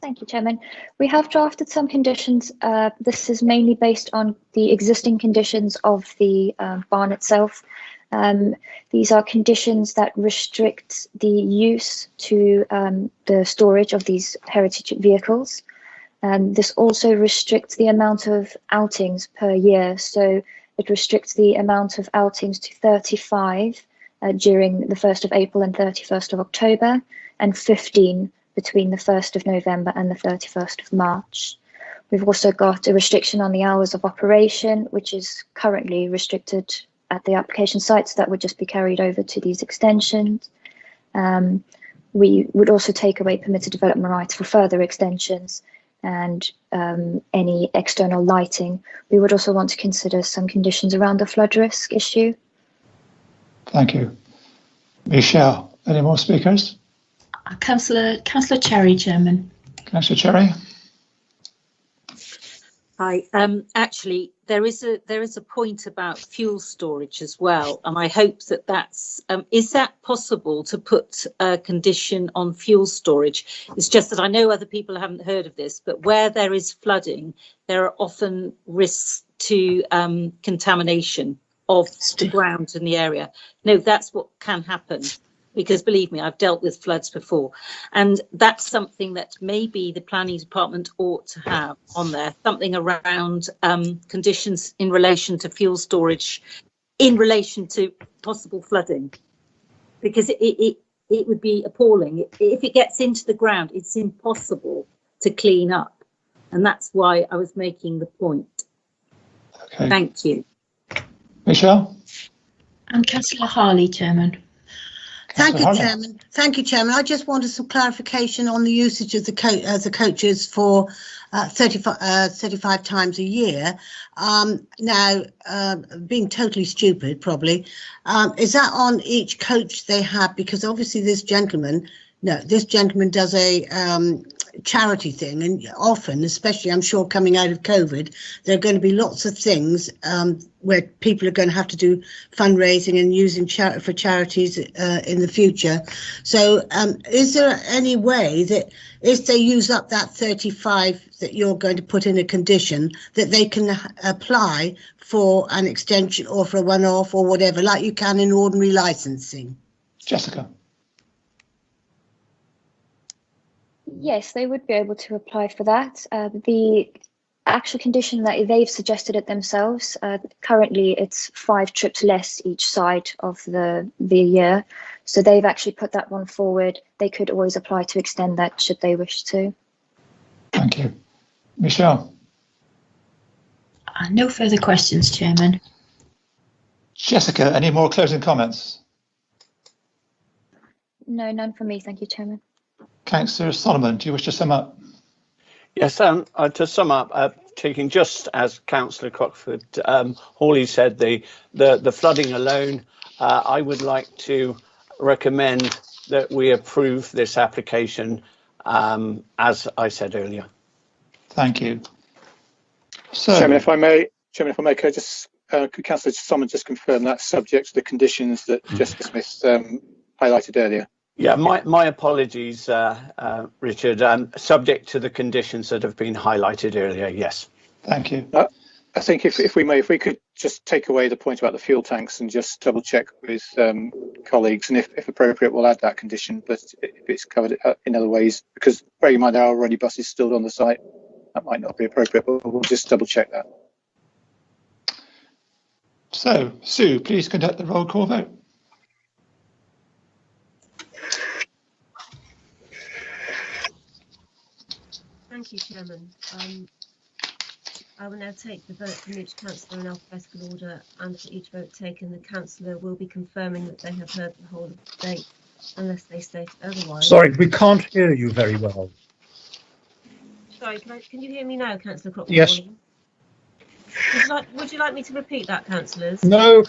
thank you, Chairman. We have drafted some conditions. This is mainly based on the existing conditions of the barn itself. These are conditions that restrict the use to the storage of these heritage vehicles. This also restricts the amount of outings per year. So it restricts the amount of outings to 35 during the 1st of April and 31st of October, and 15 between the 1st of November and the 31st of March. We've also got a restriction on the hours of operation, which is currently restricted at the application site, so that would just be carried over to these extensions. We would also take away permitted development rights for further extensions and any external lighting. We would also want to consider some conditions around the flood risk issue. Thank you. Michelle, any more speakers? Councillor Cherry, Chairman. Councillor Cherry. Hi. Actually, there is a point about fuel storage as well, and I hope that that's is that possible to put a condition on fuel storage? It's just that I know other people haven't heard of this, but where there is flooding, there are often risks to contamination of the ground in the area. No, that's what can happen. Because believe me, I've dealt with floods before, and that's something that maybe the planning department ought to have on there, something around conditions in relation to fuel storage, in relation to possible flooding, because it would be appalling. If it gets into the ground, it's impossible to clean up, and that's why I was making the point. Okay. Thank you. Michelle? And Councillor Harley, Chairman. Thank you, Chairman. Thank you, Chairman. I just wanted some clarification on the usage of the coaches for 35 times a year. Now, being totally stupid, probably, is that on each coach they have? Because obviously this gentleman does a charity thing, and often, especially I'm sure coming out of COVID, there are going to be lots of things where people are going to have to do fundraising and using for charities in the future. So is there any way that if they use up that 35 that you're going to put in a condition, that they can apply for an extension or for a one-off or whatever, like you can in ordinary licensing? Jessica? Yes, they would be able to apply for that. The actual condition that they've suggested it themselves, currently it's 5 trips less each side of the year. So they've actually put that one forward. They could always apply to extend that should they wish to. Thank you. Michelle? No further questions, Chairman. Jessica, any more closing comments? No, none from me. Thank you, Chairman. Councillor Solomon, do you wish to sum up? Yes, to sum up, taking just as Councillor Crockford Hawley said, the flooding alone, I would like to recommend that we approve this application, as I said earlier. Thank you. So, Chairman, if I may, could I just could Councillor Solomon just confirm that subject to the conditions that Jessica Smith highlighted earlier? Yeah, my apologies, Richard. Subject to the conditions that have been highlighted earlier, yes. Thank you. I think if we could just take away the point about the fuel tanks and just double check with colleagues, and if appropriate, we'll add that condition. But if it's covered in other ways, because bearing in mind there are already buses stored on the site, that might not be appropriate, but we'll just double check that. So, Sue, please conduct the roll call vote. Thank you, Chairman. I will now take the vote from each councillor in alphabetical order, and for each vote taken, the councillor will be confirming that they have heard the whole of the debate, unless they state otherwise. Sorry, we can't hear you very well. Sorry, can you hear me now, Councillor Crockford? Yes. Would you like me to repeat that, councillors? No,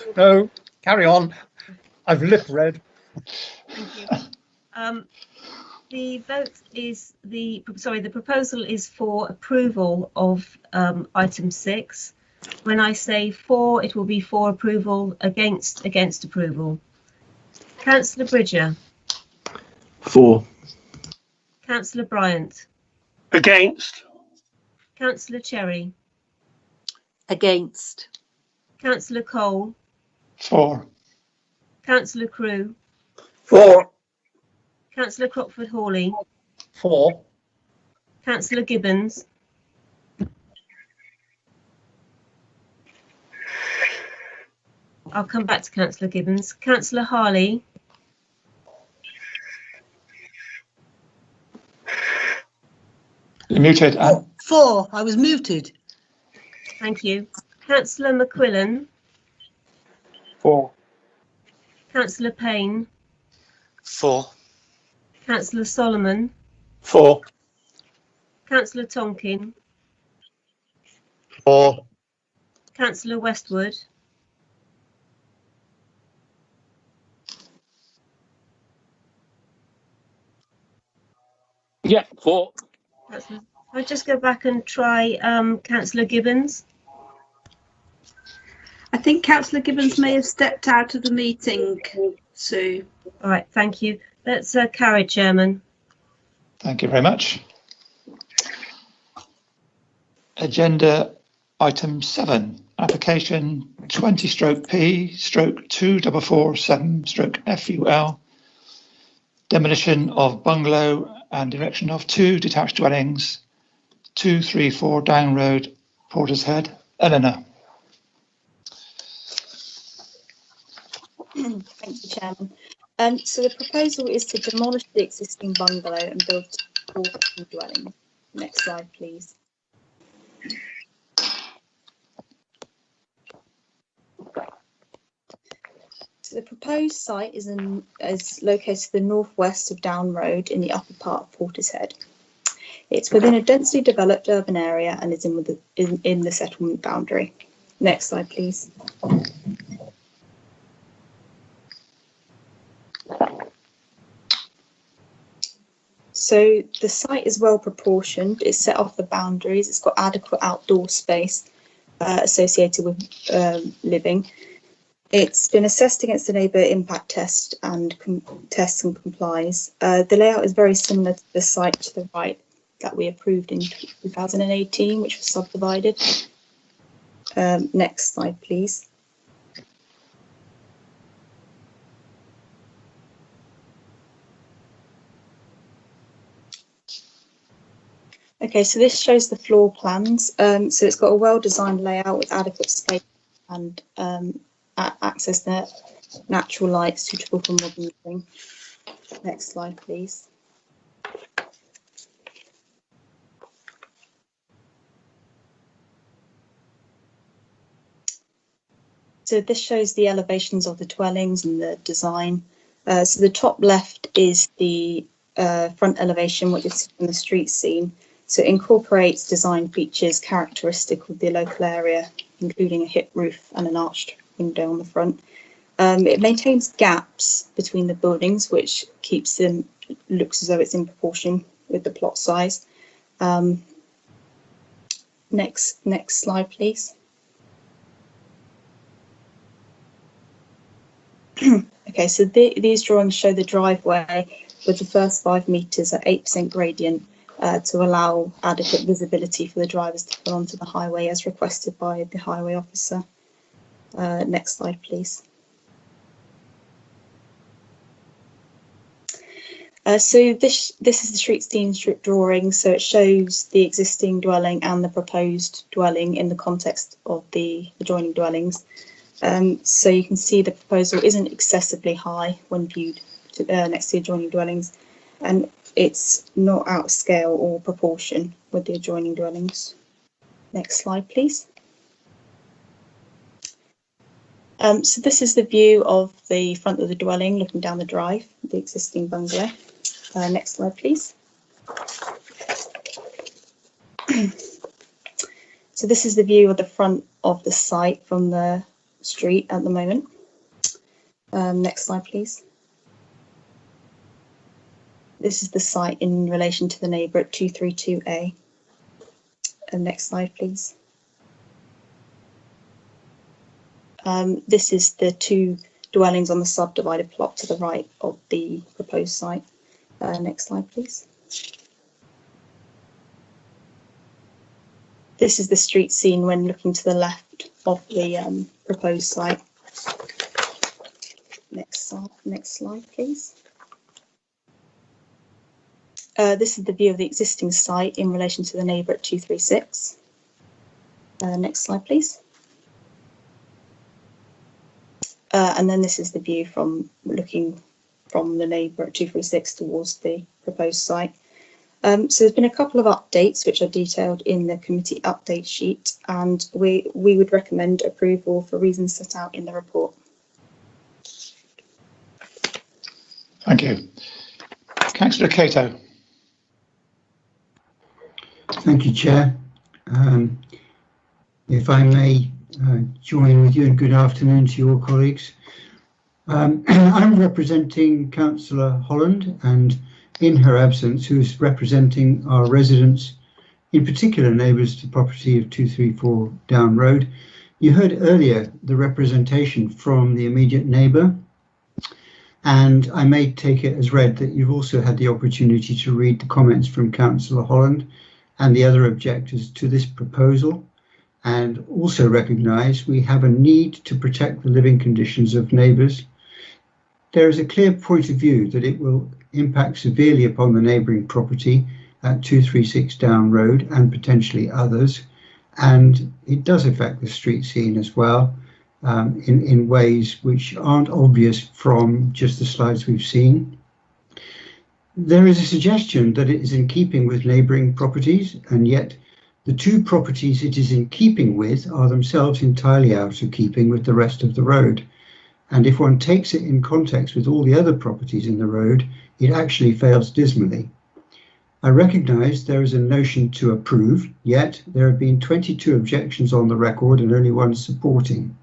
carry on. I've lip read. Thank you. The vote is the proposal is for approval of item 6. When I say for, it will be for approval, against approval. Councillor Bridger. For. Councillor Bryant. Against. Councillor Cherry. Against. Councillor Cole. For. Councillor Crewe. For. Councillor Crockford Hawley. For. Councillor Gibbons. I'll come back to Councillor Gibbons. Councillor Harley. You're muted. For. I was muted. Thank you. Councillor McQuillan. For. Councillor Payne. For. Councillor Solomon. For. Councillor Tonkin. For. Councillor Westwood. Yeah, 4. I'll just go back and try Councillor Gibbons. I think Councillor Gibbons may have stepped out of the meeting, Sue. All right, thank you. That's carried, Chairman. Thank you very much. Agenda item 7, application 20/P/2447/FUL, demolition of bungalow and erection of 2 detached dwellings, 234 Down Road, Portishead. Eleanor. Thank you, Chairman. So the proposal is to demolish the existing bungalow and build 4 new dwellings. Next slide, please. So the proposed site is located to the northwest of Down Road in the upper part of Portishead. It's within a densely developed urban area and is in the settlement boundary. Next slide, please. So the site is well proportioned. It's set off the boundaries. It's got adequate outdoor space associated with living. It's been assessed against the neighbour impact test and complies. The layout is very similar to the site to the right that we approved in 2018, which was subdivided. Next slide, please. Okay, so this shows the floor plans. So it's got a well-designed layout with adequate space and access to natural light suitable for modern living. Next slide, please. So this shows the elevations of the dwellings and the design. So the top left is the front elevation, what you see from the street scene. So it incorporates design features characteristic of the local area, including a hip roof and an arched window on the front. It maintains gaps between the buildings, which keeps them, looks as though it's in proportion with the plot size. Next slide, please. Okay, so these drawings show the driveway with the first 5 metres at 8% gradient to allow adequate visibility for the drivers to pull onto the highway as requested by the highway officer. Next slide, please. So this is the street scene drawing, so it shows the existing dwelling and the proposed dwelling in the context of the adjoining dwellings. So you can see the proposal isn't excessively high when viewed next to the adjoining dwellings, and it's not out of scale or proportion with the adjoining dwellings. Next slide, please. So this is the view of the front of the dwelling looking down the drive, the existing bungalow. Next slide, please. So this is the view of the front of the site from the street at the moment. Next slide, please. This is the site in relation to the neighbour at 232A. Next slide, please. This is the 2 dwellings on the subdivided plot to the right of the proposed site. Next slide, please. This is the street scene when looking to the left of the proposed site. Next slide, please. This is the view of the existing site in relation to the neighbour at 236. Next slide, please. And then this is the view from looking from the neighbour at 236 towards the proposed site. So there's been a couple of updates which are detailed in the committee update sheet, and we would recommend approval for reasons set out in the report. Thank you. Councillor Cato. Thank you, Chair. If I may join with you, and good afternoon to your colleagues. I'm representing Councillor Holland, and in her absence, who is representing our residents, in particular neighbours to property of 234 Down Road. You heard earlier the representation from the immediate neighbour, and I may take it as read that you've also had the opportunity to read the comments from Councillor Holland and the other objectors to this proposal, and also recognise we have a need to protect the living conditions of neighbours. There is a clear point of view that it will impact severely upon the neighbouring property at 236 Down Road and potentially others, and it does affect the street scene as well, in ways which aren't obvious from just the slides we've seen. There is a suggestion that it is in keeping with neighbouring properties, and yet the two properties it is in keeping with are themselves entirely out of keeping with the rest of the road. And if one takes it in context with all the other properties in the road, it actually fails dismally. I recognise there is a notion to approve, yet there have been 22 objections on the record and only one supporting.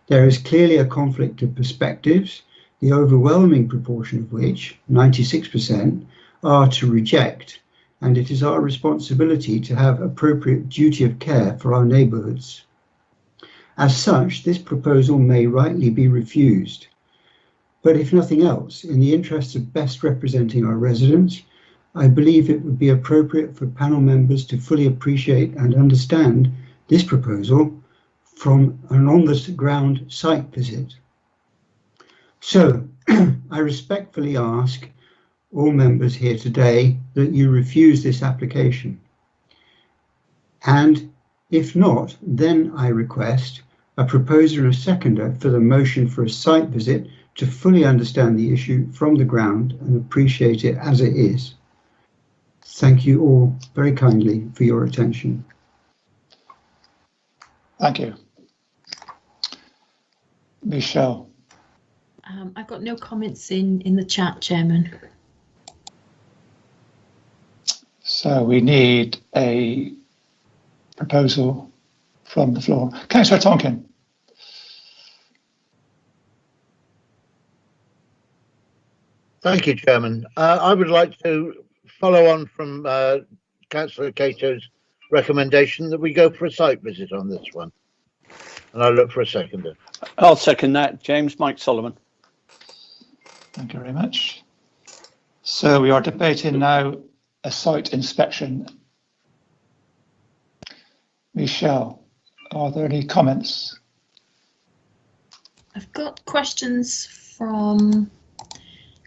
There is clearly a conflict of perspectives, the overwhelming proportion of which, 96%, are to reject, and it is our responsibility to have appropriate duty of care for our neighbourhoods. As such, this proposal may rightly be refused. But if nothing else, in the interest of best representing our residents, I believe it would be appropriate for panel members to fully appreciate and understand this proposal from an on-the-ground site visit. So, I respectfully ask all members here today that you refuse this application. And if not, then I request a proposer and a seconder for the motion for a site visit to fully understand the issue from the ground and appreciate it as it is. Thank you all very kindly for your attention. Thank you. Michelle. I've got no comments in the chat, Chairman. So we need a proposal from the floor. Councillor Tonkin. Thank you, Chairman. I would like to follow on from Councillor Cato's recommendation that we go for a site visit on this one. And I look for a seconder. I'll second that, James. Mike Solomon. Thank you very much. So we are debating now a site inspection. Michelle, are there any comments? I've got questions from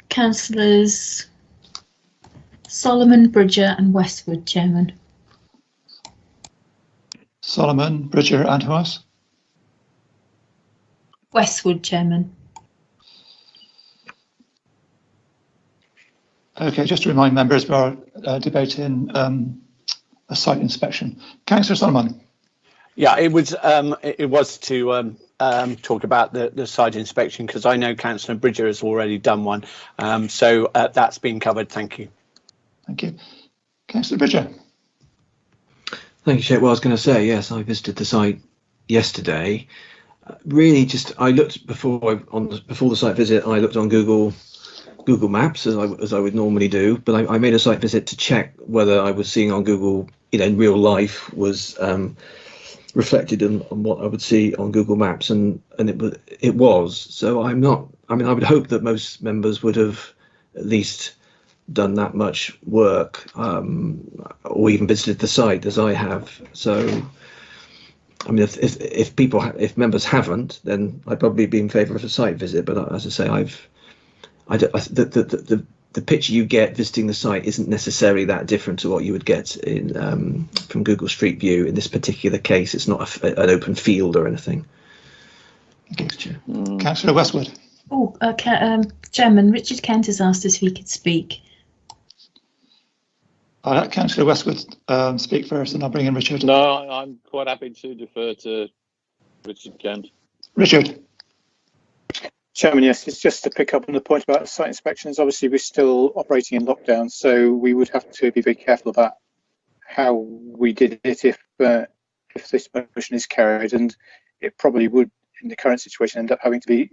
Councillors Solomon, Bridger and Westwood, Chairman. Solomon, Bridger and who else? Westwood, Chairman. Okay, just to remind members, we are debating a site inspection. Councillor Solomon. Yeah, it was to talk about the site inspection, because I know Councillor Bridger has already done one, so that's been covered. Thank you. Thank you. Councillor Bridger. Thank you, Chair. Well, I was going to say, yes, I visited the site yesterday. Really, just I looked before the site visit. I looked on Google Maps as I would normally do, but I made a site visit to check whether I was seeing on Google, in real life, was reflected on what I would see on Google Maps, and it was. So I would hope that most members would have at least done that much work, or even visited the site as I have. So I mean, if members haven't, then I'd probably be in favour of a site visit. But as I say, the picture you get visiting the site isn't necessarily that different to what you would get from Google Street View. In this particular case, it's not an open field or anything. Thanks, Chair. Councillor Westwood. Oh, Chairman, Richard Kent has asked if he could speak. I'll let Councillor Westwood speak first, and I'll bring in Richard. No, I'm quite happy to defer to Richard Kent. Richard. Chairman, yes, it's just to pick up on the point about site inspections. Obviously, we're still operating in lockdown, so we would have to be very careful about how we did it if this motion is carried, and it probably would, in the current situation, end up having to be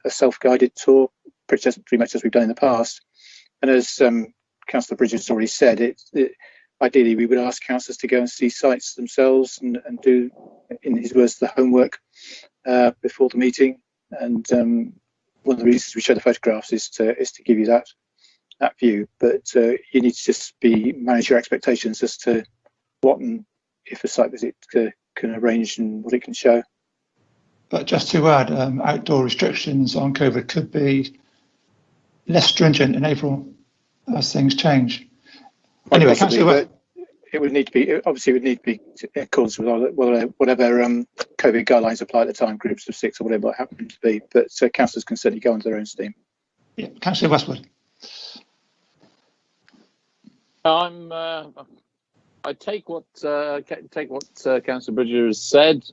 a self-guided tour, pretty much as we've done in the past. And as Councillor Bridges already said, ideally we would ask councillors to go and see sites themselves and do, in his words, the homework before the meeting. And one of the reasons we show the photographs is to give you that view. But you need to just manage your expectations as to what and if a site visit can arrange and what it can show. But just to add, outdoor restrictions on COVID could be less stringent in April as things change. Anyway, but it would need to be, obviously, it would need to be in accordance with whatever COVID guidelines apply at the time, groups of 6 or whatever it happens to be. But councillors can certainly go under their own steam. Yeah, Councillor Westwood. I take what Councillor Bridger has said.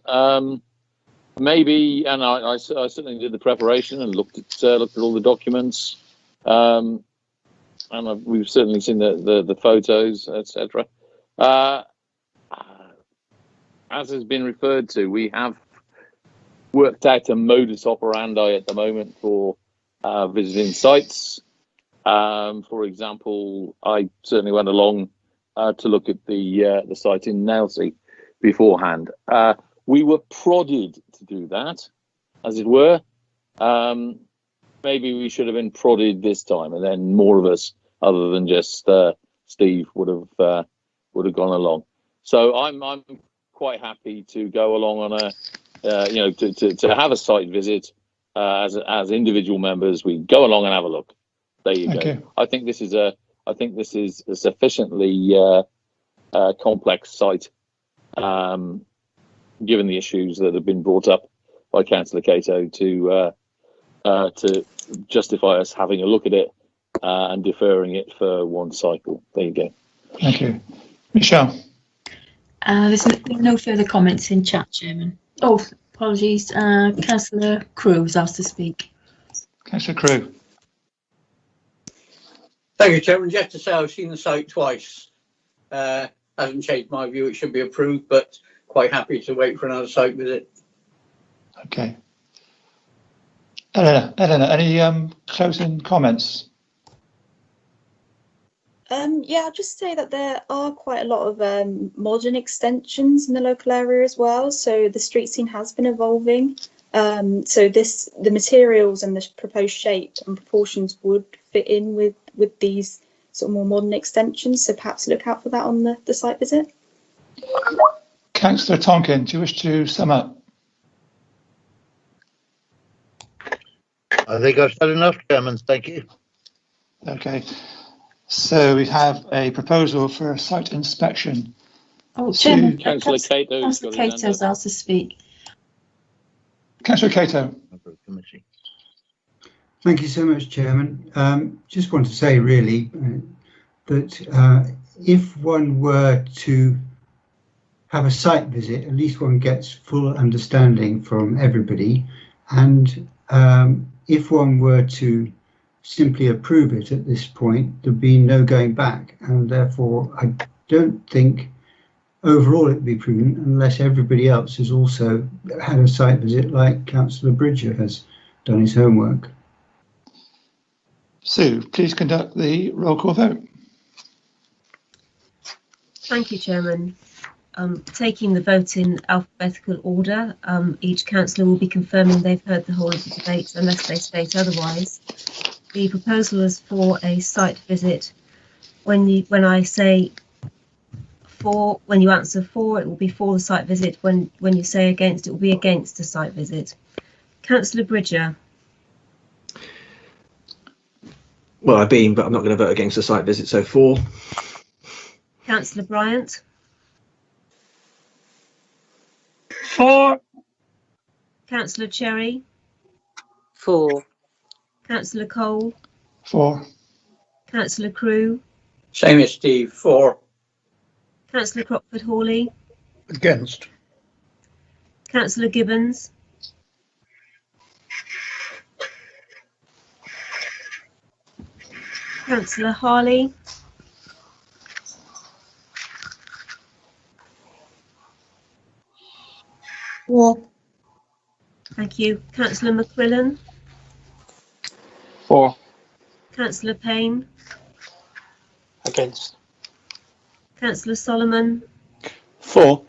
Maybe, and I certainly did the preparation and looked at all the documents, and we've certainly seen the photos, etc. As has been referred to, we have worked out a modus operandi at the moment for visiting sites. For example, I certainly went along to look at the site in Nailsea beforehand. We were prodded to do that, as it were. Maybe we should have been prodded this time, and then more of us, other than just Steve, would have gone along. So I'm quite happy to go along on to have a site visit as individual members. We go along and have a look. There you go. I think this is a sufficiently complex site, given the issues that have been brought up by Councillor Cato to justify us having a look at it and deferring it for one cycle. There you go. Thank you. Michelle. There's no further comments in chat, Chairman. Oh, apologies. Councillor Crewe was asked to speak. Councillor Crewe. Thank you, Chairman. Just to say, I've seen the site twice. Hasn't changed my view. It should be approved, but quite happy to wait for another site visit. Okay. Eleanor, any closing comments? Yeah, I'll just say that there are quite a lot of modern extensions in the local area as well. So the street scene has been evolving. So the materials and the proposed shape and proportions would fit in with these sort of more modern extensions. So perhaps look out for that on the site visit. Councillor Tonkin, do you wish to sum up? I think I've said enough, Chairman. Thank you. Okay. So we have a proposal for a site inspection. Oh, Chairman, Councillor Cato. Councillor Cato's asked to speak. Councillor Cato. Thank you so much, Chairman. Just want to say really that if one were to have a site visit, at least one gets full understanding from everybody. And if one were to simply approve it at this point, there'd be no going back. And therefore, I don't think overall it'd be prudent unless everybody else has also had a site visit like Councillor Bridger has done his homework. Sue, please conduct the roll call vote. Thank you, Chairman. Taking the vote in alphabetical order, each councillor will be confirming they've heard the whole of the debate unless they state otherwise. The proposal is for a site visit. When I say for, when you answer for, it will be for the site visit. When you say against, it will be against the site visit. Councillor Bridger. Well, I've been, but I'm not going to vote against the site visit, so for. Councillor Bryant. For. Councillor Cherry. For. Councillor Cole. For. Councillor Crewe. Same as Steve, for. Councillor Crockford Hawley. Against. Councillor Gibbons. Councillor Harley. For. Thank you. Councillor McQuillan. For. Councillor Payne. Against. Councillor Solomon, For.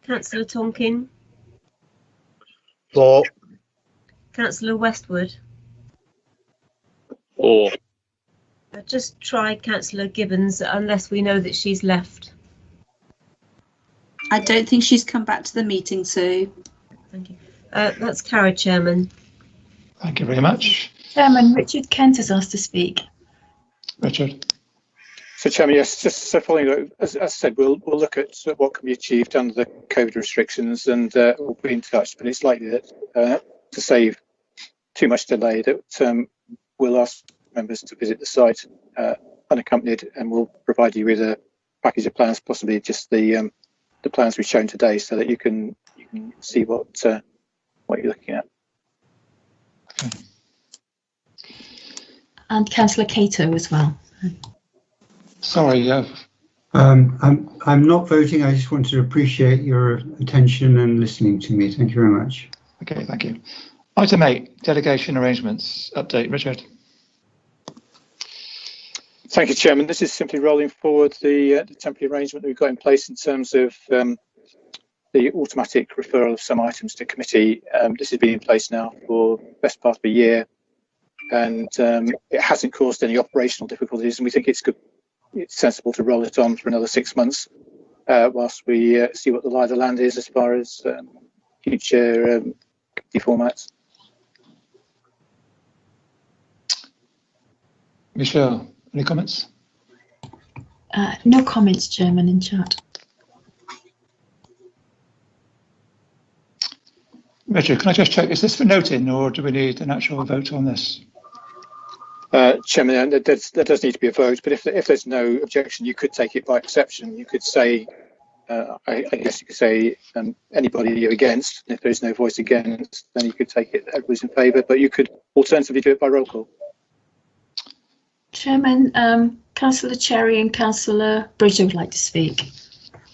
Councillor Tonkin, For. Councillor Westwood. For. Just try Councillor Gibbons, unless we know that she's left. I don't think she's come back to the meeting, Sue. Thank you. That's carried, Chairman. Thank you very much. Chairman, Richard Kent has asked to speak. Richard. So, Chairman, yes, just following, as I said, we'll look at what can be achieved under the COVID restrictions, and we'll be in touch. But it's likely that to save too much delay, that we'll ask members to visit the site unaccompanied, and we'll provide you with a package of plans, possibly just the plans we've shown today, so that you can see what you're looking at. Okay. And Councillor Cato as well. Sorry. I'm not voting. I just wanted to appreciate your attention and listening to me. Thank you very much. Okay, thank you. Item 8, delegation arrangements update. Richard. Thank you, Chairman. This is simply rolling forward the temporary arrangement that we've got in place in terms of the automatic referral of some items to committee. This has been in place now for the best part of a year, and it hasn't caused any operational difficulties, and we think it's sensible to roll it on for another 6 months whilst we see what the lie of the land is as far as future committee formats. Michelle, any comments? No comments, Chairman, in chat. Richard, can I just check, is this for noting or do we need an actual vote on this? Chairman, there does need to be a vote, but if there's no objection, you could take it by exception. You could say, I guess you could say anybody you're against, and if there's no voice against, then you could take it everybody's in favour, but you could alternatively do it by roll call. Chairman, Councillor Cherry and Councillor Bridger would like to speak.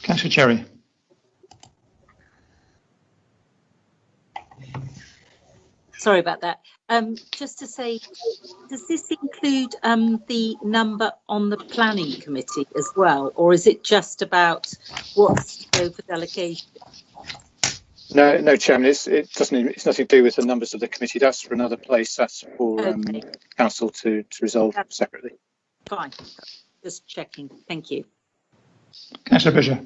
Councillor Cherry. Sorry about that. Just to say, does this include the number on the planning committee as well, or is it just about what's to go for delegation? No, Chairman. It's nothing to do with the numbers of the committee. That's for another place. That's for council to resolve separately. Fine. Just checking. Thank you. Councillor Bridger.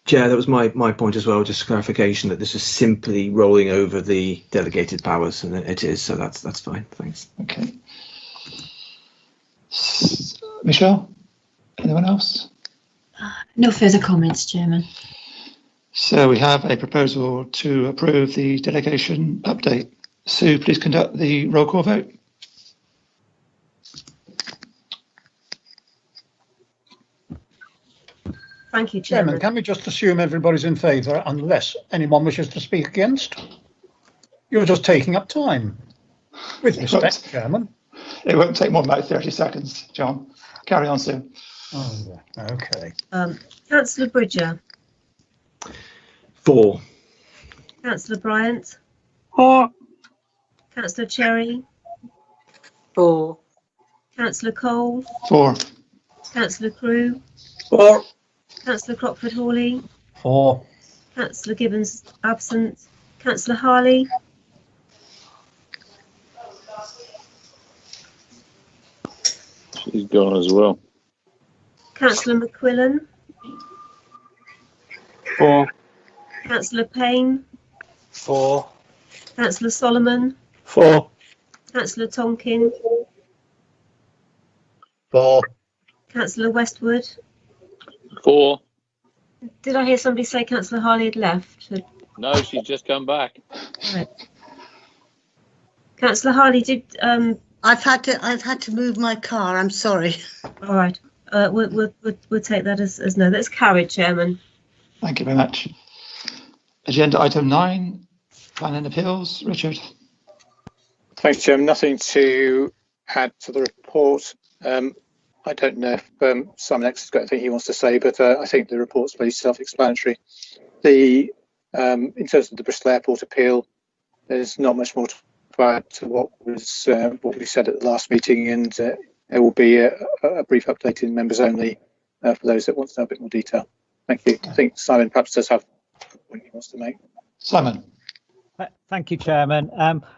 Chair, that was my point as well, just clarification that this is simply rolling over the delegated powers, and it is, so that's fine, thanks. Okay. Michelle, anyone else? No further comments, Chairman. So we have a proposal to approve the delegation update. Sue, please conduct the roll call vote. Thank you, Chairman. Can we just assume everybody's in favour unless anyone wishes to speak against? You're just taking up time. With respect, Chairman. It won't take more than about 30 seconds, John. Carry on, Sue. Oh, okay. Councillor Bridger. For. Councillor Bryant. For. Councillor Cherry. For. Councillor Cole. For. Councillor Crew. For. Councillor Crockford-Hawley. For. Councillor Gibbons absent. Councillor Harley. She's gone as well. Councillor McQuillan. For. Councillor Payne. For. Councillor Solomon. For. Councillor Tonkin. For. Councillor Westwood. For. Did I hear somebody say Councillor Harley had left? No, she's just come back. Right. Councillor Harley, did I've had to move my car. I'm sorry. all right. We'll take that as no. That's carried, Chairman. Thank you very much. Agenda item 9, planning appeals. Richard. Thanks, Chairman. Nothing to add to the report. I don't know if Simon X has got anything he wants to say, but I think the report's pretty self-explanatory. In terms of the Bristol Airport appeal, there's not much more to prior to what we said at the last meeting, and there will be a brief update in members only for those that want to know a bit more detail. Thank you. I think Simon perhaps does have a point he wants to make. Simon. Thank you, Chairman.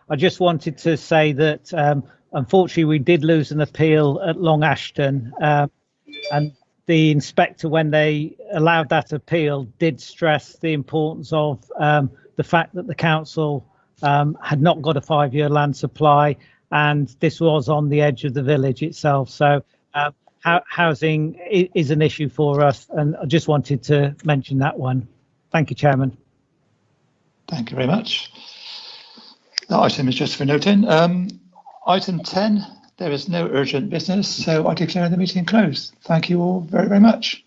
I just wanted to say that unfortunately we did lose an appeal at Long Ashton, and the inspector, when they allowed that appeal, did stress the importance of the fact that the council had not got a 5-year land supply, and this was on the edge of the village itself. So housing is an issue for us, and I just wanted to mention that one. Thank you, Chairman. Thank you very much. That item is just for noting. Item 10, there is no urgent business, so I declare the meeting closed. Thank you all very, very much.